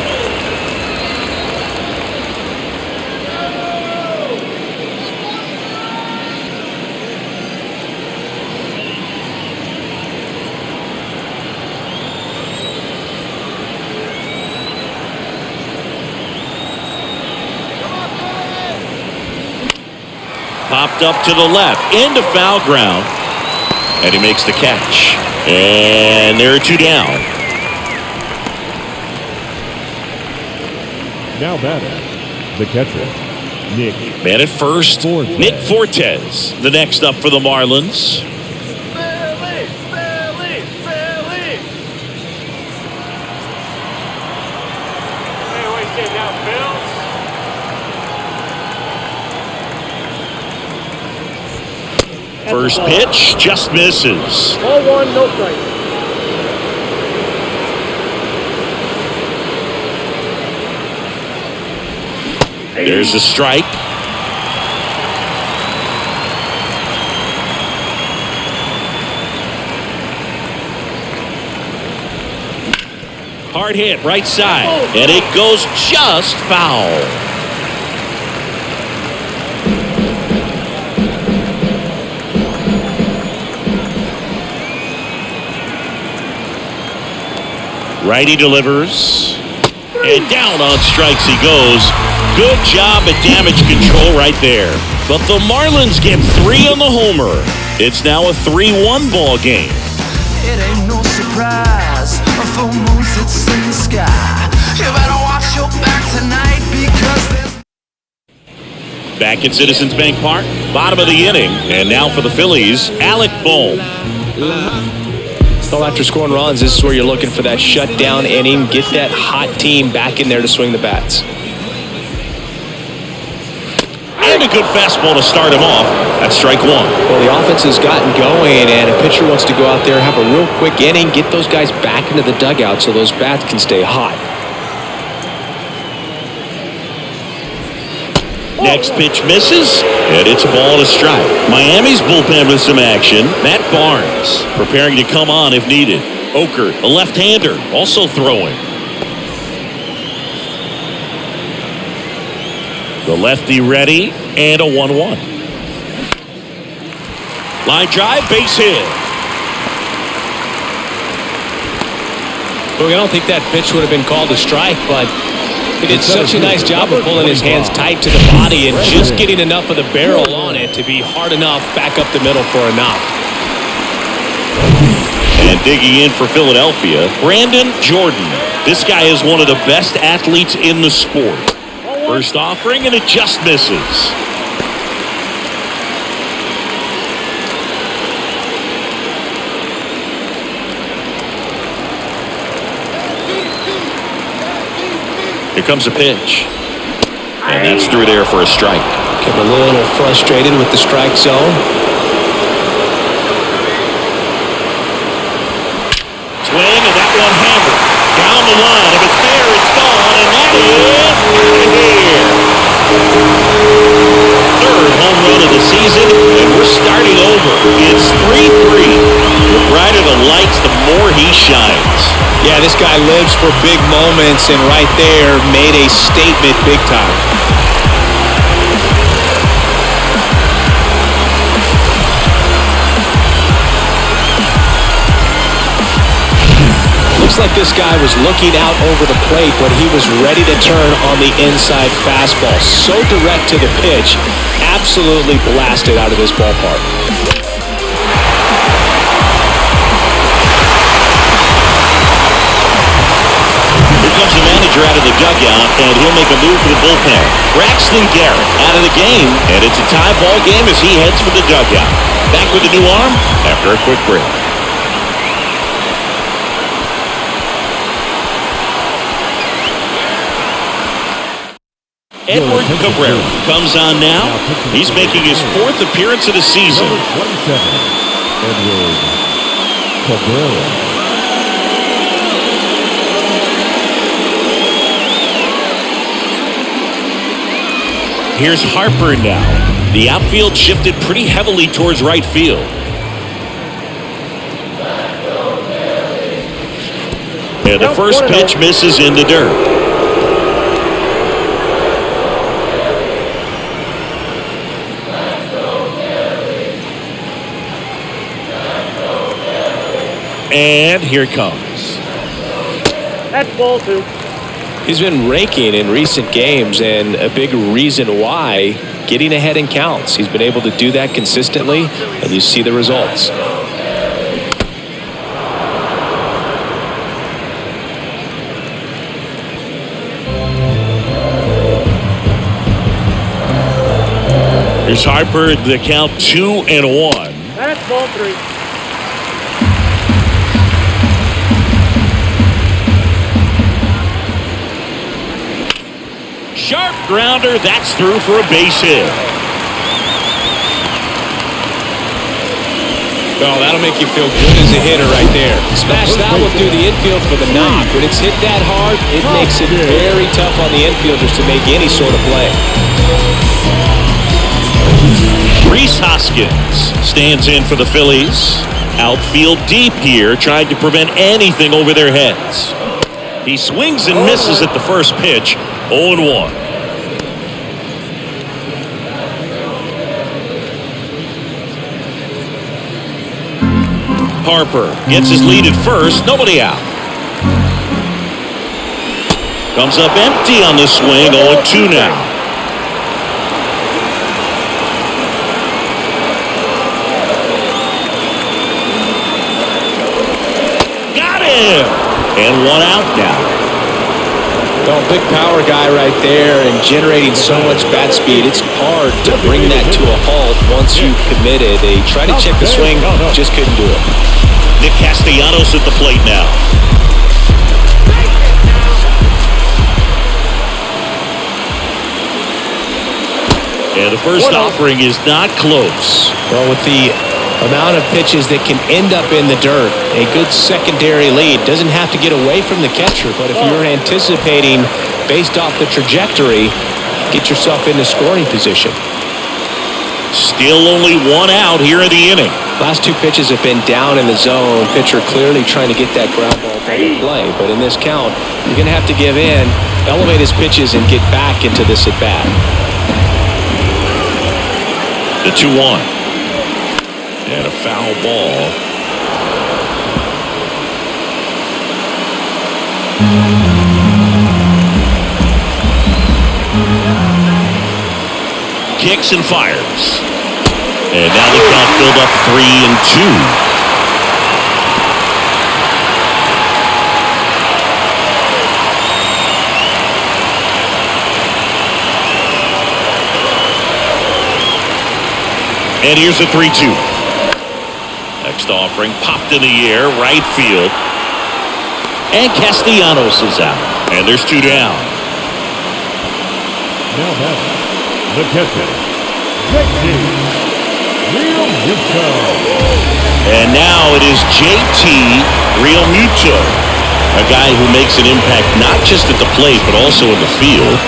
Popped up to the left. Into foul ground. And he makes the catch. And there are 2 down. Now batting, the catcher, Nick. Man at first, Fortes. Nick Fortes. The next up for the Marlins. First pitch just misses. Ball 1, no strike. There's a strike. Hard hit right side, and it goes just foul. Righty delivers. And down on strikes he goes. Good job at damage control right there. But the Marlins get 3 on the homer. It's now a 3-1 ball game. It ain't no surprise. A full moon sits in the sky. You better watch your back tonight because there's... Back at Citizens Bank Park, bottom of the inning. And now for the Phillies, Alec Bohm. Well, after scoring runs, this is where you're looking for that shutdown inning. Get that hot team back in there to swing the bats. And a good fastball to start him off. That's strike 1. Well, the offense has gotten going, and a pitcher wants to go out there, have a real quick inning, get those guys back into the dugout so those bats can stay hot. Next pitch misses, and it's a ball to strike. Miami's bullpen with some action. Matt Barnes preparing to come on if needed. Oker, a left-hander, also throwing. The lefty ready, and a 1-1. Line drive, base hit. Look, I don't think that pitch would have been called a strike, but he did such a nice job of pulling his hands tight to the body and just getting enough of the barrel on it to be hard enough back up the middle for a knock. And digging in for Philadelphia, Brandon Jordan. This guy is one of the best athletes in the sport. First offering, and it just misses. Here comes a pitch. And that's through there for a strike. Getting a little frustrated with the strike zone. Swing, and that one hammered. Down the line. If it's there, it's gone. And that is here. Third home run of the season, and we're starting over. It's 3-3. The brighter the lights, the more he shines. Yeah, this guy lives for big moments, and right there made a statement big time. Looks like this guy was looking out over the plate, but he was ready to turn on the inside fastball. So direct to the pitch, absolutely blasted out of this ballpark. Here comes the manager out of the dugout, and he'll make a move for the bullpen. Braxton Garrett out of the game, and it's a tie ball game as he heads for the dugout. Back with a new arm after a quick break. Edward Cabrera comes on now. He's making his 4th appearance of the season. Number 27, Edward Cabrera. Here's Harper now. The outfield shifted pretty heavily towards right field. And the first pitch misses in the dirt. And here it comes. That's ball 2. He's been raking in recent games, and a big reason why, getting ahead in counts. He's been able to do that consistently, and you see the results. Here's Harper, the count 2-1. That's ball 3. Sharp grounder, that's through for a base hit. Oh, that'll make you feel good as a hitter right there. Smash that one through the infield for the knock. When it's hit that hard, it makes it very tough on the infielders to make any sort of play. Rhys Hoskins stands in for the Phillies. Outfield deep here, trying to prevent anything over their heads. He swings and misses at the first pitch. 0-1. Harper gets his lead at first. Nobody out. Comes up empty on the swing. 0-2 now. Got him! And 1 out now. Well, big power guy right there and generating so much bat speed. It's hard to bring that to a halt once you've committed. They tried to check the swing, just couldn't do it. Nick Castellanos at the plate now. And the first offering is not close. Well, with the amount of pitches that can end up in the dirt, a good secondary lead. Doesn't have to get away from the catcher, but if you're anticipating based off the trajectory, get yourself into scoring position. Still only 1 out here in the inning. Last 2 pitches have been down in the zone. Pitcher clearly trying to get that ground ball back in play, but in this count, you're going to have to give in, elevate his pitches, and get back into this at bat. The 2-1. And a foul ball. Kicks and fires. And now the count filled up 3-2. And here's a 3-2. Next offering popped in the air, right field. And Castellanos is out. And there's 2 down. now batting, the catcher, JT Realmuto. And now it is JT Realmuto, a guy who makes an impact not just at the plate but also in the field.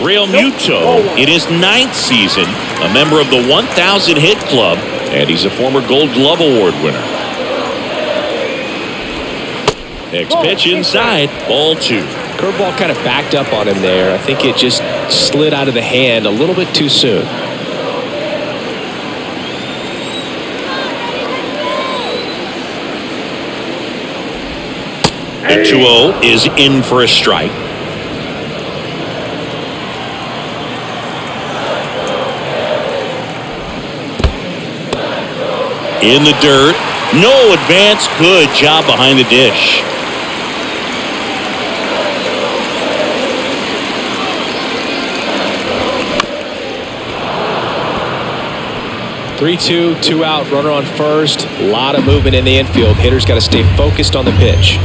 Realmuto, in his 9th season, a member of the 1,000 hit club, and he's a former Gold Glove Award winner. Next pitch inside, ball 2. Curveball kind of backed up on him there. I think it just slid out of the hand a little bit too soon. The 2-0 is in for a strike. In the dirt. No advance. Good job behind the dish. Three-two, 2 out, runner on first. A lot of movement in the infield. Hitter's got to stay focused on the pitch.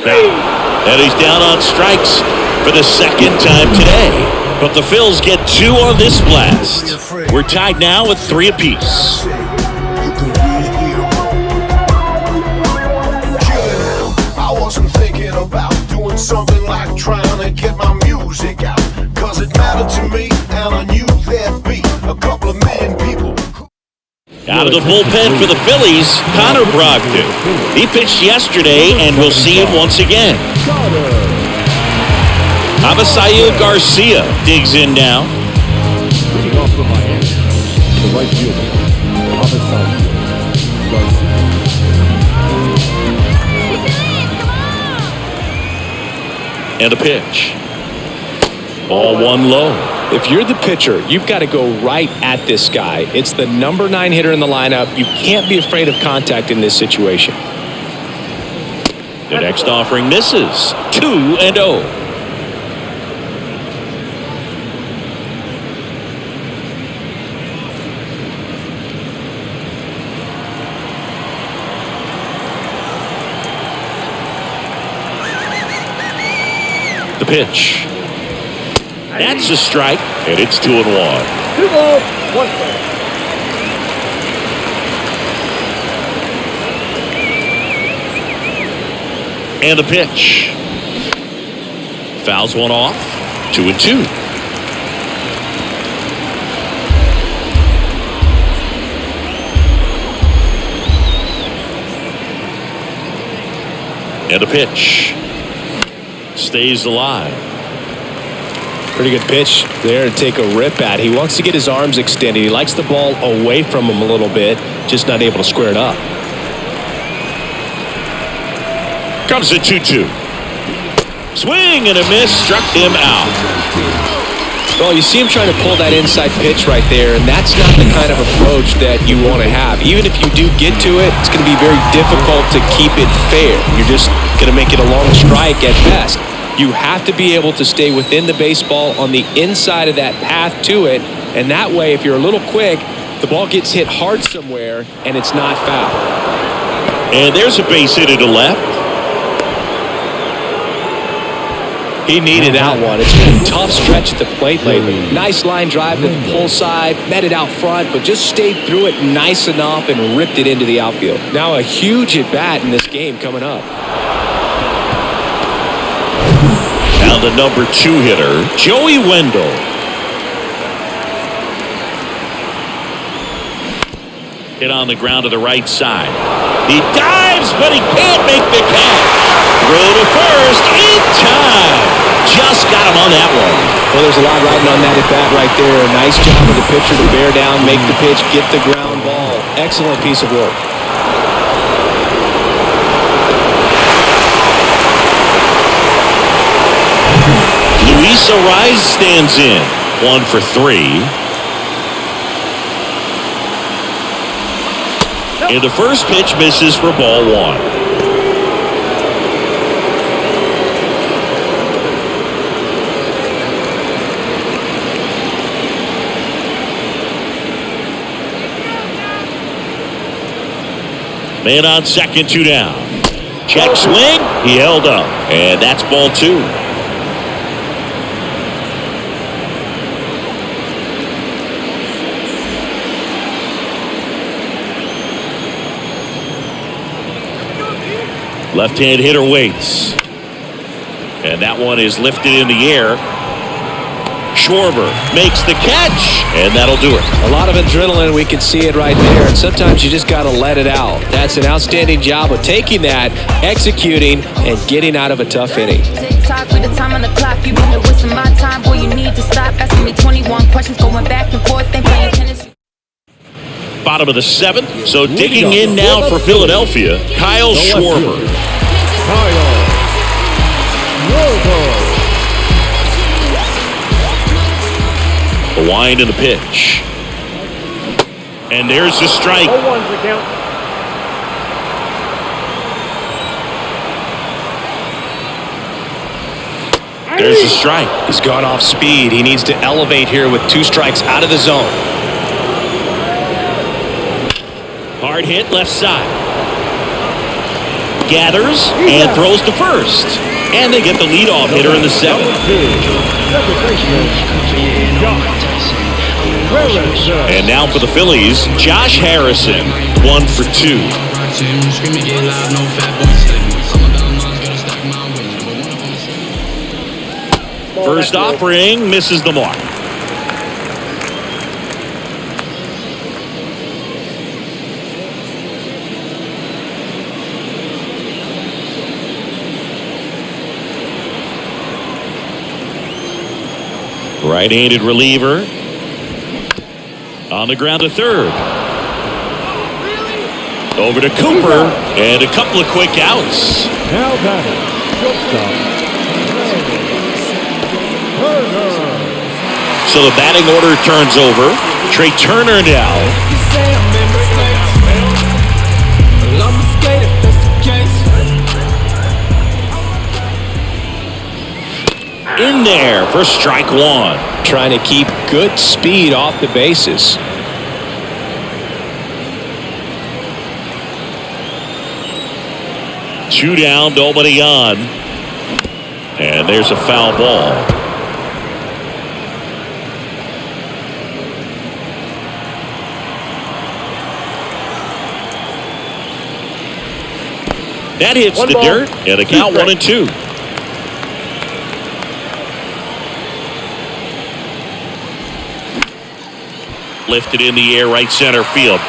And he's down on strikes for the 2nd time today. But the Phils get 2 on this blast. We're tied now with 3 apiece. I wasn't thinking about doing something like trying to get my music out, 'cause it mattered to me, and I knew there'd be a couple of million people. Out of the bullpen for the Phillies, Connor Brogdon. He pitched yesterday, and we'll see him once again. Avisail Garcia digs in now. Leading off from Miami, the right fielder, Avisail Garcia. And a pitch. Ball 1 low. If you're the pitcher, you've got to go right at this guy. It's the number 9 hitter in the lineup. You can't be afraid of contact in this situation. The next offering misses. 2-0. The pitch. That's a strike, and it's 2-1. 2 balls, 1 strike. And a pitch. Fouls one off. 2-2. And a pitch. Stays alive. Pretty good pitch there to take a rip at. He wants to get his arms extended. He likes the ball away from him a little bit, just not able to square it up. Comes a 2-2. Swing and a miss, struck him out. Well, you see him trying to pull that inside pitch right there, and that's not the kind of approach that you want to have. Even if you do get to it, it's going to be very difficult to keep it fair. You're just going to make it a long strike at best. You have to be able to stay within the baseball on the inside of that path to it, and that way, if you're a little quick, the ball gets hit hard somewhere, and it's not foul. And there's a base hit to left. He needed that one. It's been a tough stretch at the plate lately. Nice line drive to the pull side, met it out front, but just stayed through it nice enough and ripped it into the outfield. Now a huge at-bat in this game coming up. Now the number 2 hitter, Joey Wendell. Hit on the ground to the right side. He dives, but he can't make the catch. Throw to first in time. Just got him on that one. Well, there's a lot riding on that at-bat right there. A nice job of the pitcher to bear down, make the pitch, get the ground ball. Excellent piece of work. Luis Arraez stands in. 1 for 3. And the first pitch misses for ball 1. Man on second, 2 down. Check swing. He held up. And that's ball 2. Left-hand hitter waits. And that one is lifted in the air. Schwarber makes the catch, and that'll do it. A lot of adrenaline, we can see it right there, and sometimes you just got to let it out. That's an outstanding job of taking that, executing, and getting out of a tough inning. Tick-tock with the time on the clock. You've been here wasting my time. Boy, you need to stop asking me 21 questions, going back and forth, and playing tennis. Bottom of the 7th, so digging in now for Philadelphia, Kyle Schwarber. Kyle Schwarber. The wind and the pitch. And there's the strike. 0-1's the count. There's the strike. He's gone off speed. He needs to elevate here with 2 strikes out of the zone. Hard hit left side. Gathers and throws to first. And they get the leadoff hitter in the 7th. And now for the Phillies, Josh Harrison, 1 for 2. First offering misses the mark. Right-handed reliever. On the ground to third. Over to Cooper. And a couple of quick outs. Now batting, shortstop, Turner. So the batting order turns over. Trey Turner now. In there for strike 1. Trying to keep good speed off the bases. Two down, nobody on. And there's a foul ball. That hits the dirt, and the count 1-2. Lifted in the air, right center field.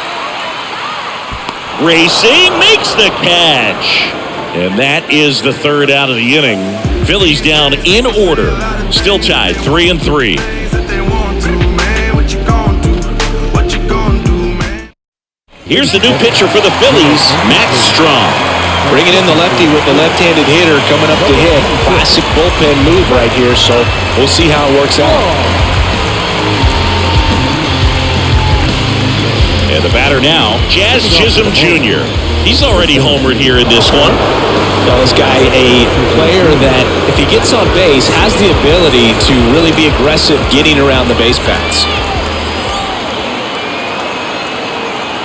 Racing makes the catch. And that is the 3rd out of the inning. Phillies down in order. Still tied 3-3. Here's the new pitcher for the Phillies, Matt Strong. Bringing in the lefty with the left-handed hitter coming up to hit. Classic bullpen move right here, so we'll see how it works out. And the batter now, Jazz Chisholm Jr. He's already homered here in this one. Now this guy, a player that, if he gets on base, has the ability to really be aggressive getting around the base paths.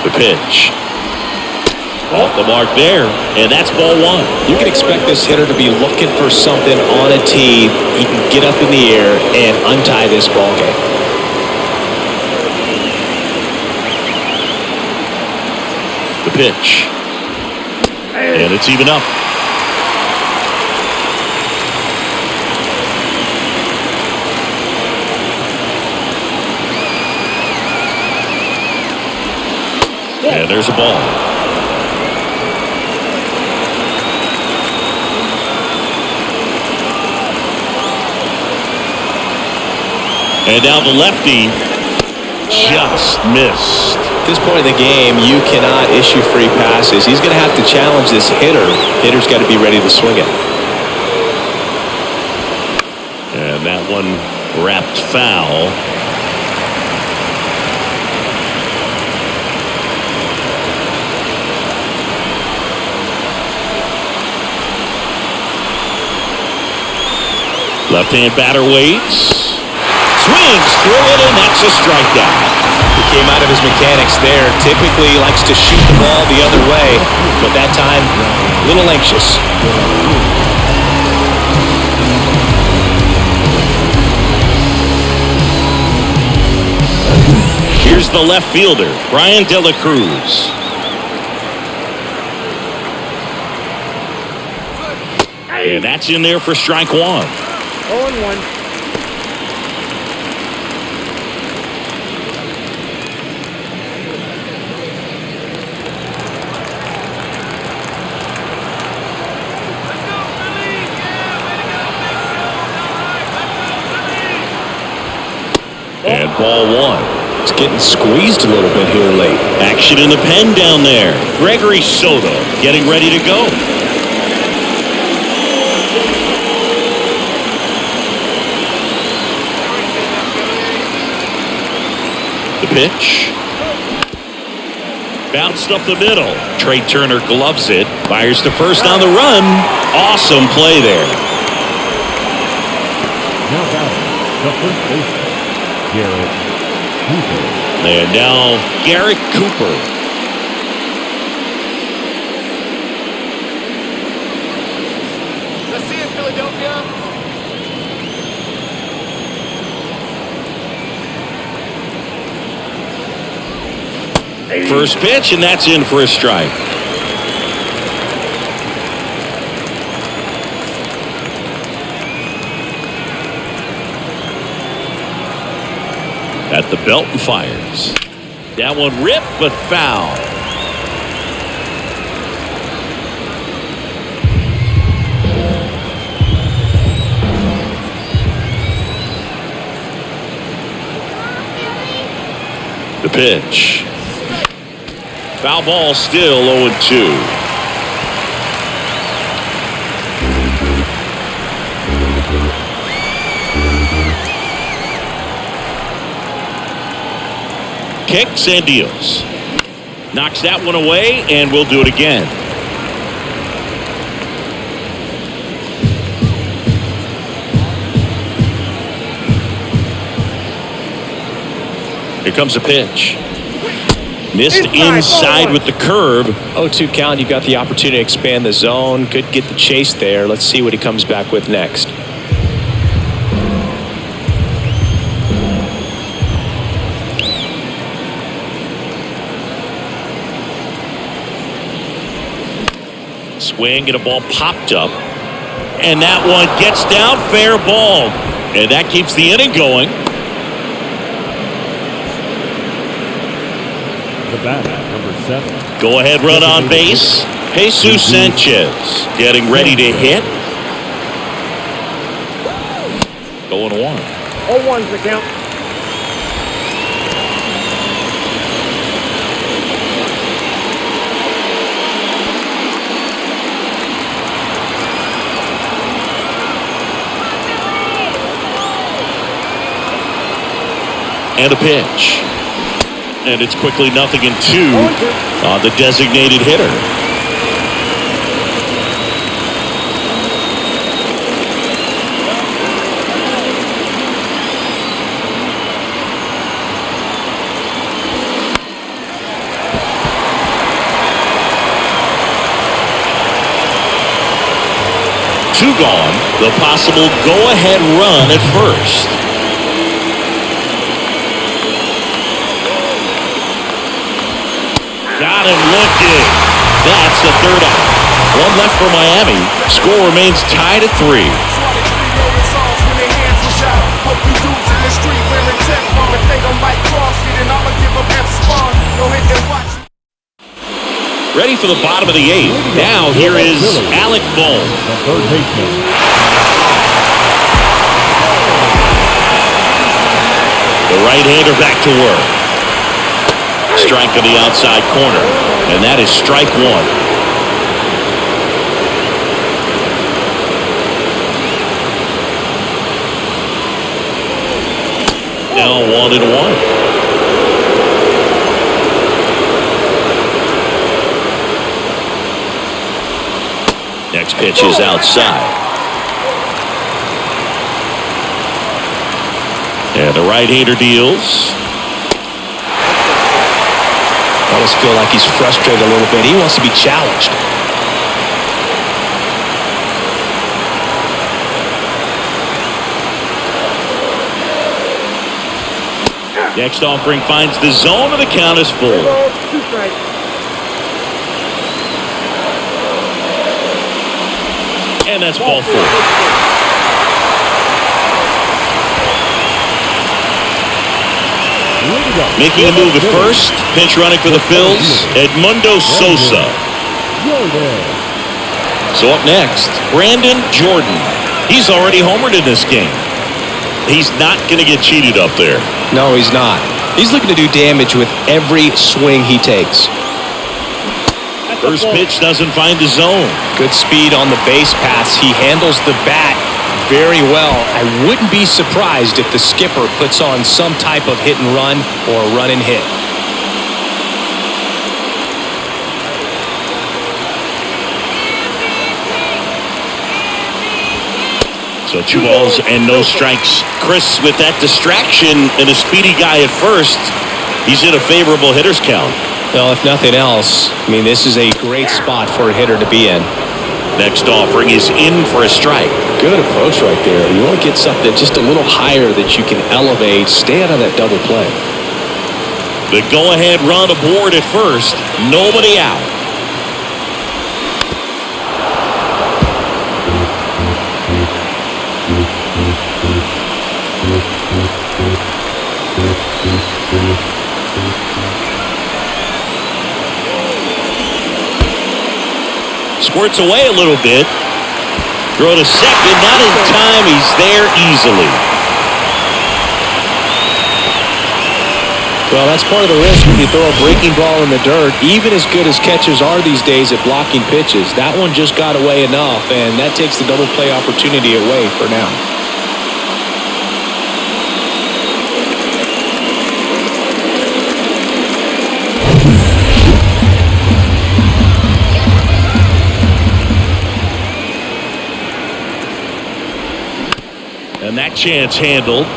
The pitch. Off the mark there, and that's ball 1. You can expect this hitter to be looking for something on a tee. He can get up in the air and untie this ball game. The pitch. And it's even up. And there's a ball. And now the lefty just missed. At this point in the game, you cannot issue free passes. He's going to have to challenge this hitter. Hitter's got to be ready to swing it. And that one wrapped foul. Left-hand batter waits. Swings through it, and that's a strikeout. came out of his mechanics there. Typically he likes to shoot the ball the other way, but that time, a little anxious. Here's the left fielder, Brian De La Cruz. And that's in there for strike one. 0-1. And ball one. It's getting squeezed a little bit here late. Action in the pen down there. Gregory Soto getting ready to go. The pitch. Bounced up the middle. Trey Turner gloves it. Fires to first on the run. Awesome play there. Now batting, the first baseman, Garrett Cooper. And now Garrett Cooper. Let's see it, Philadelphia. First pitch, and that's in for a strike. At the belt and fires. That one ripped, but foul. The pitch. Foul ball, still 0-2. Kicks and deals. Knocks that one away, and we'll do it again. Here comes a pitch. Missed inside with the curve. 0-2 count. You got the opportunity to expand the zone. Could get the chase there. Let's see what he comes back with next. Swing and a ball popped up. And that one gets down, fair ball. And that keeps the inning going. The batter, number 7. Go ahead run on base. Jesus Sanchez getting ready to hit. Going 1. 0-1's the count. And a pitch. And it's quickly 0-2 on the designated hitter. Two gone. The possible go-ahead run at first. Got him looking. That's the third out. One left for Miami. Score remains tied at 3. Ready for the bottom of the 8th. Now here is Alec Bohm. The third baseman. The right-hander back to work. Strike to the outside corner, and that is strike 1. Now 1-1. Next pitch is outside. And the right-hander deals. I just feel like he's frustrated a little bit. He wants to be challenged. Next offering finds the zone, and the count is full. Two strikes. And that's ball four. Making a move at first. Pinch running for the Phillies, Edmundo Sosa. So up next, Brandon Jordan. He's already homered in this game. He's not going to get cheated up there. No, he's not. He's looking to do damage with every swing he takes. First pitch doesn't find the zone. Good speed on the base pass. He handles the bat very well. I wouldn't be surprised if the skipper puts on some type of hit and run or run and hit. So 2 balls and no strikes. Chris, with that distraction and a speedy guy at first, he's in a favorable hitter's count. Well, if nothing else, I mean, this is a great spot for a hitter to be in. Next offering is in for a strike. Good approach right there. You want to get something just a little higher that you can elevate. Stay out of that double play. The go-ahead run aboard at first. Nobody out. Squirts away a little bit. Throw to second, not in time. He's there easily. Well, that's part of the risk when you throw a breaking ball in the dirt. Even as good as catchers are these days at blocking pitches, that one just got away enough, and that takes the double play opportunity away for now. And that chance handled.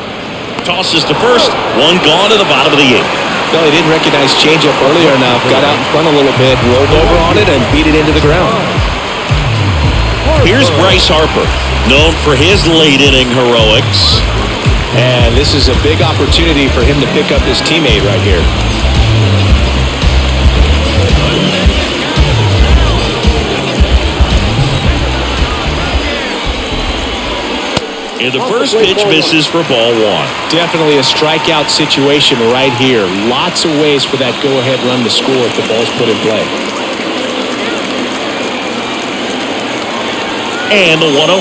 Tosses to first. One gone to the bottom of the 8th. No, he didn't recognize changeup earlier enough. Got out in front a little bit, rolled over on it, and beat it into the ground. Here's Bryce Harper, known for his late inning heroics. And this is a big opportunity for him to pick up his teammate right here. And the first pitch misses for ball 1. Definitely a strikeout situation right here. Lots of ways for that go-ahead run to score if the ball's put in play. And the 1-0.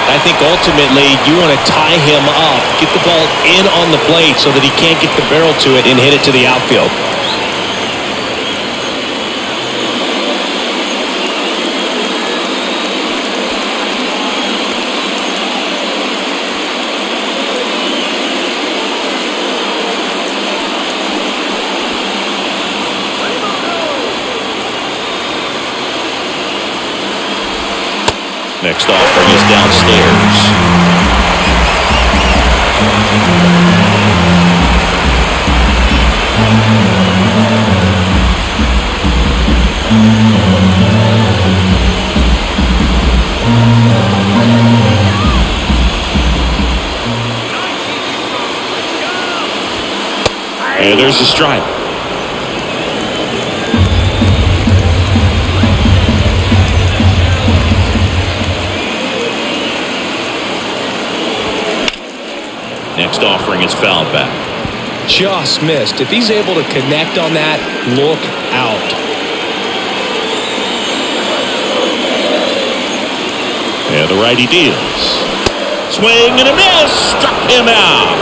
I think ultimately you want to tie him up, get the ball in on the plate so that he can't get the barrel to it and hit it to the outfield. Next offering is downstairs. And there's a strike. Next offering is fouled back. Just missed. If he's able to connect on that, look out. And the righty deals. Swing and a miss. Struck him out.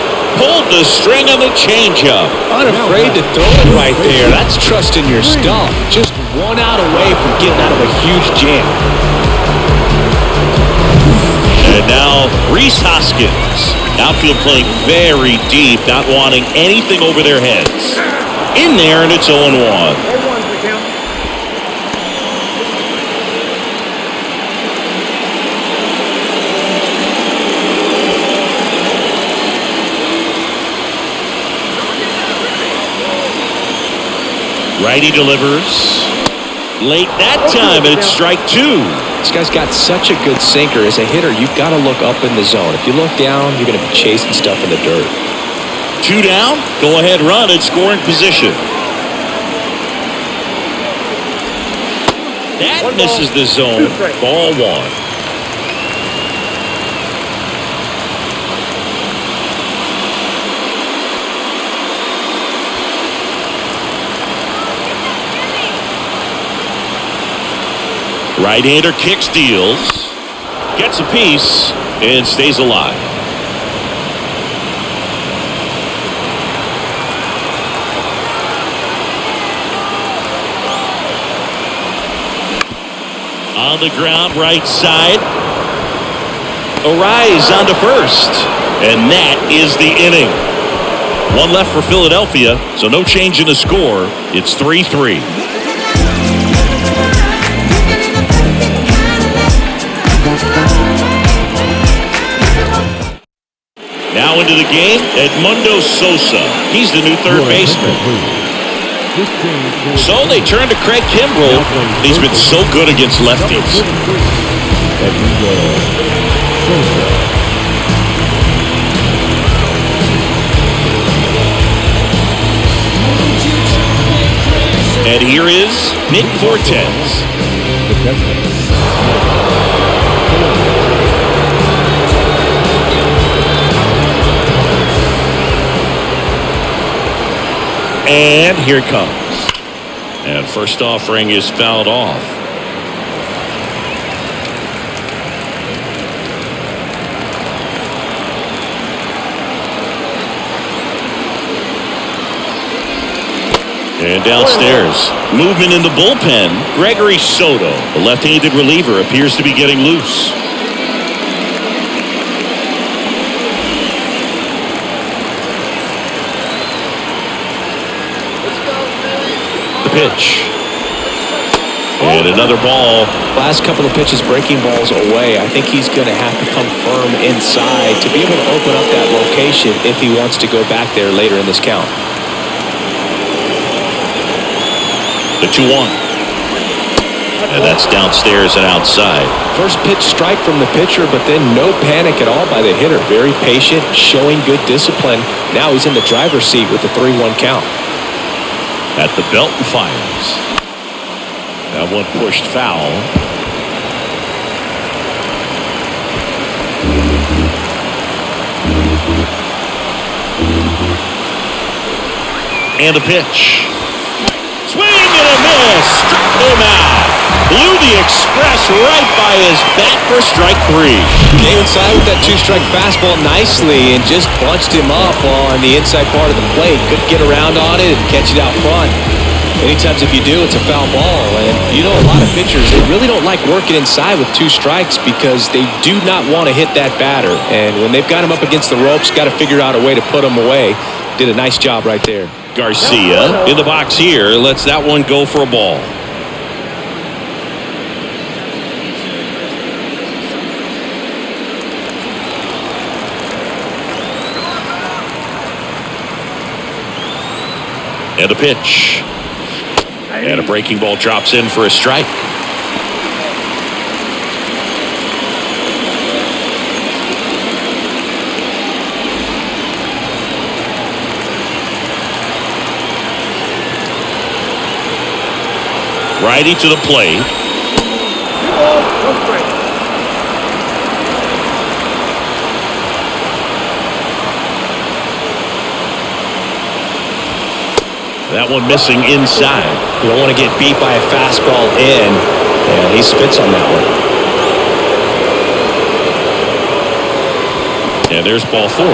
Pulled the string on the changeup. Unafraid to throw it right there. That's trusting your stuff. Just one out away from getting out of a huge jam. And now Rhys Hoskins. Outfield playing very deep, not wanting anything over their heads. In there, and it's 0-1. 0-1's the count. Righty delivers. Late that time, and it's strike 2. This guy's got such a good sinker. As a hitter, you've got to look up in the zone. If you look down, you're going to be chasing stuff in the dirt. 2 down. Go ahead run in scoring position. That misses the zone. Ball 1. Right-hander kicks, deals, gets a piece, and stays alive. On the ground, right side. Arise onto first. And that is the inning. 1 left for Philadelphia, so no change in the score. It's 3-3. Now into the game, Edmundo Sosa. He's the new third baseman. So they turn to Craig Kimbrell. He's been so good against lefties. And here is Nick Fortes. And here it comes. And first offering is fouled off. And downstairs, movement in the bullpen. Gregory Soto, the left-handed reliever, appears to be getting loose. Pitch. And another ball. Last couple of pitches breaking balls away. I think he's going to have to come firm inside to be able to open up that location if he wants to go back there later in this count. The 2-1. And that's downstairs and outside. First pitch strike from the pitcher, but then no panic at all by the hitter. Very patient, showing good discipline. Now he's in the driver's seat with the 3-1 count. At the belt and fires. That one pushed foul. And a pitch. Swing and a miss. Struck him out. Blew the express right by his bat for strike 3. Came inside with that 2-strike fastball nicely and just bunched him up on the inside part of the plate. Could get around on it and catch it out front. Many times if you do, it's a foul ball. And you know, a lot of pitchers, they really don't like working inside with 2 strikes because they do not want to hit that batter. And when they've got him up against the ropes, got to figure out a way to put him away. Did a nice job right there. Garcia in the box here lets that one go for a ball. And a pitch. And a breaking ball drops in for a strike. Righty to the plate. That one missing inside. You don't want to get beat by a fastball in, and he spits on that one. And there's ball 4.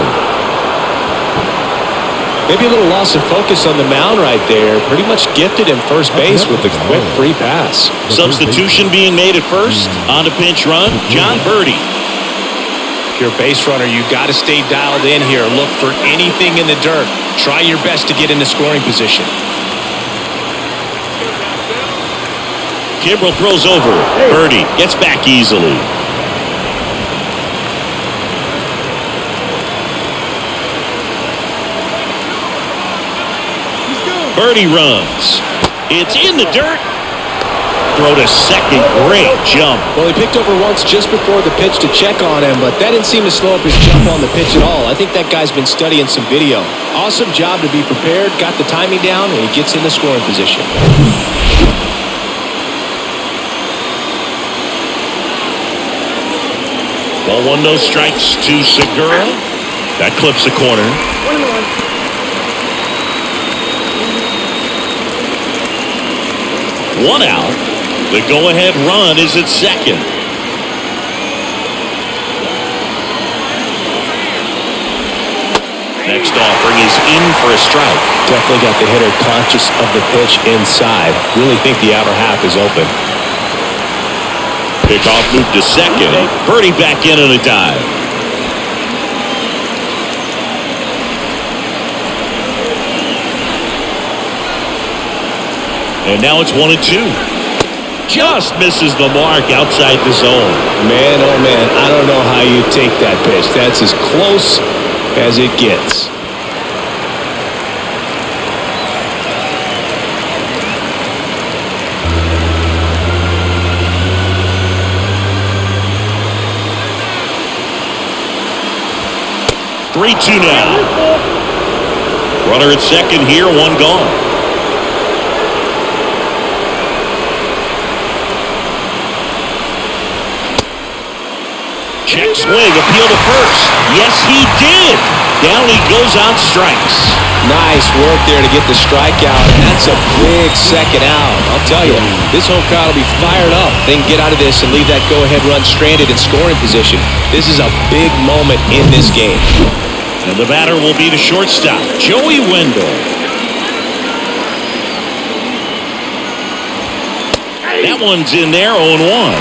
Maybe a little loss of focus on the mound right there. Pretty much gifted him first base with a quick free pass. Substitution being made at first. On to pinch run, John Birdie. If you're a base runner, you've got to stay dialed in here. Look for anything in the dirt. Try your best to get into scoring position. Kimbrell throws over. Birdie gets back easily. Birdie runs. It's in the dirt. Throw to second. Great jump. Well, he picked over once just before the pitch to check on him, but that didn't seem to slow up his jump on the pitch at all. I think that guy's been studying some video. Awesome job to be prepared, got the timing down, and he gets in the scoring position. Ball one, no strikes to Segura. That clips the corner. 1 out. The go-ahead run is at second. Next offering is in for a strike. Definitely got the hitter conscious of the pitch inside. Really think the outer half is open. Pickoff move to second. Birdie back in on a dive. And now it's 1-2. Just misses the mark outside the zone. Man, oh man, I don't know how you take that pitch. That's as close as it gets. Three-two now. Runner at second here, one gone. Check swing, appeal to first. Yes, he did. Down he goes on strikes. Nice work there to get the strikeout, and that's a big second out. I'll tell you, this home crowd will be fired up. They can get out of this and leave that go-ahead run stranded in scoring position. This is a big moment in this game. And the batter will be the shortstop, Joey Wendell. That one's in there, 0-1.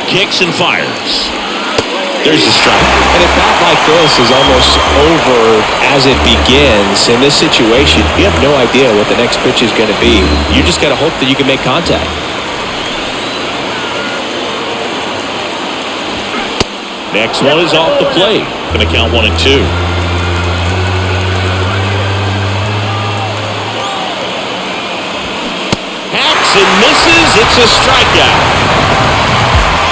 Kicks and fires. There's a strike. And a bat like this is almost over as it begins. In this situation, you have no idea what the next pitch is going to be. You just got to hope that you can make contact. Next one is off the plate. Going to count 1-2. Hacks and misses. It's a strikeout.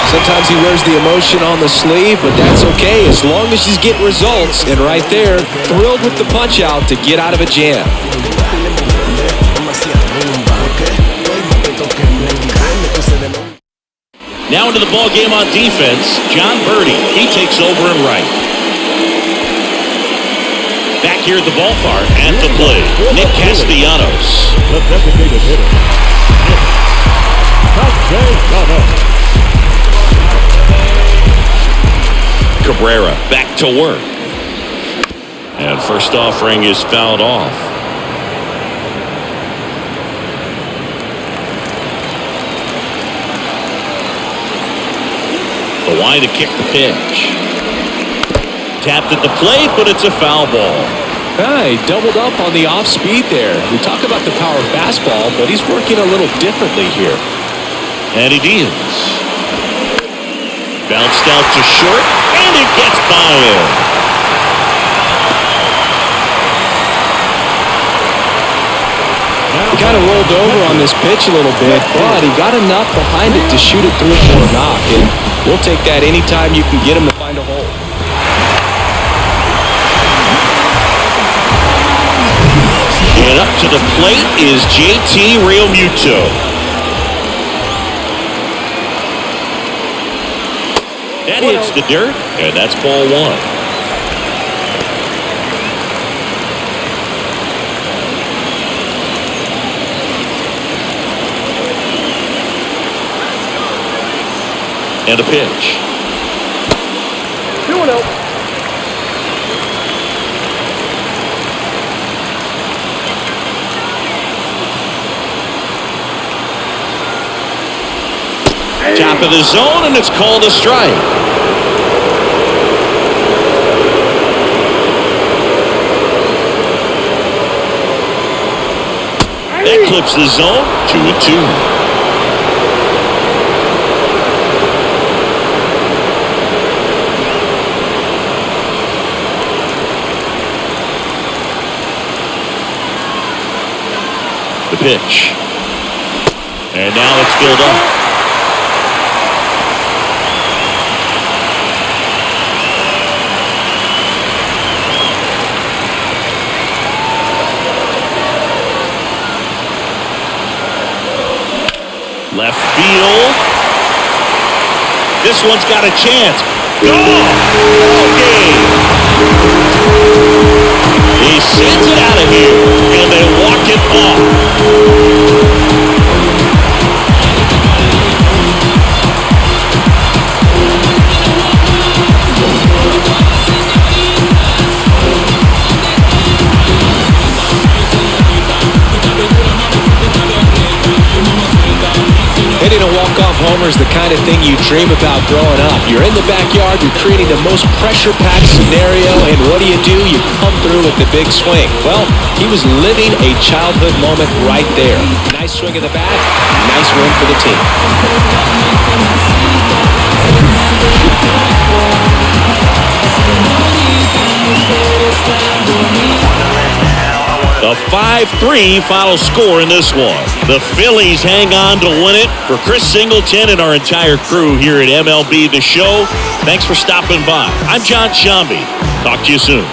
Sometimes he wears the emotion on the sleeve, but that's okay as long as he's getting results. And right there, thrilled with the punch out to get out of a jam. Now into the ball game on defense, John Birdie. He takes over in right. Back here at the ballpark at the plate, Nick Castellanos. The designated hitter, Castellanos. Cabrera back to work. And first offering is fouled off. The wide to kick the pitch. Tapped at the plate, but it's a foul ball. He doubled up on the off speed there. We talk about the power fastball, but he's working a little differently here. And it is. Bounced out to short, and it gets by him. He kind of rolled over on this pitch a little bit, but he got enough behind it to shoot it through for a knock. And we'll take that anytime you can get him to find a hole. And up to the plate is JT Realmuto. That hits the dirt, and that's ball one. And a pitch. 2-0. Top of the zone, and it's called a strike. That clips the zone, 2-2. The pitch. And now it's filled up. Left field. This one's got a chance. Gone! Okay. He sends it out of here, and they walk it off. Hitting a walk-off homer is the kind of thing you dream about growing up. You're in the backyard, you're creating the most pressure-packed scenario, and what do? You come through with the big swing. Well, he was living a childhood moment right there. Nice swing of the bat, nice win for the team. A 5-3 final score in this one. The Phillies hang on to win it. For Chris Singleton and our entire crew here at MLB The Show, thanks for stopping by. I'm John Shambi. Talk to you soon.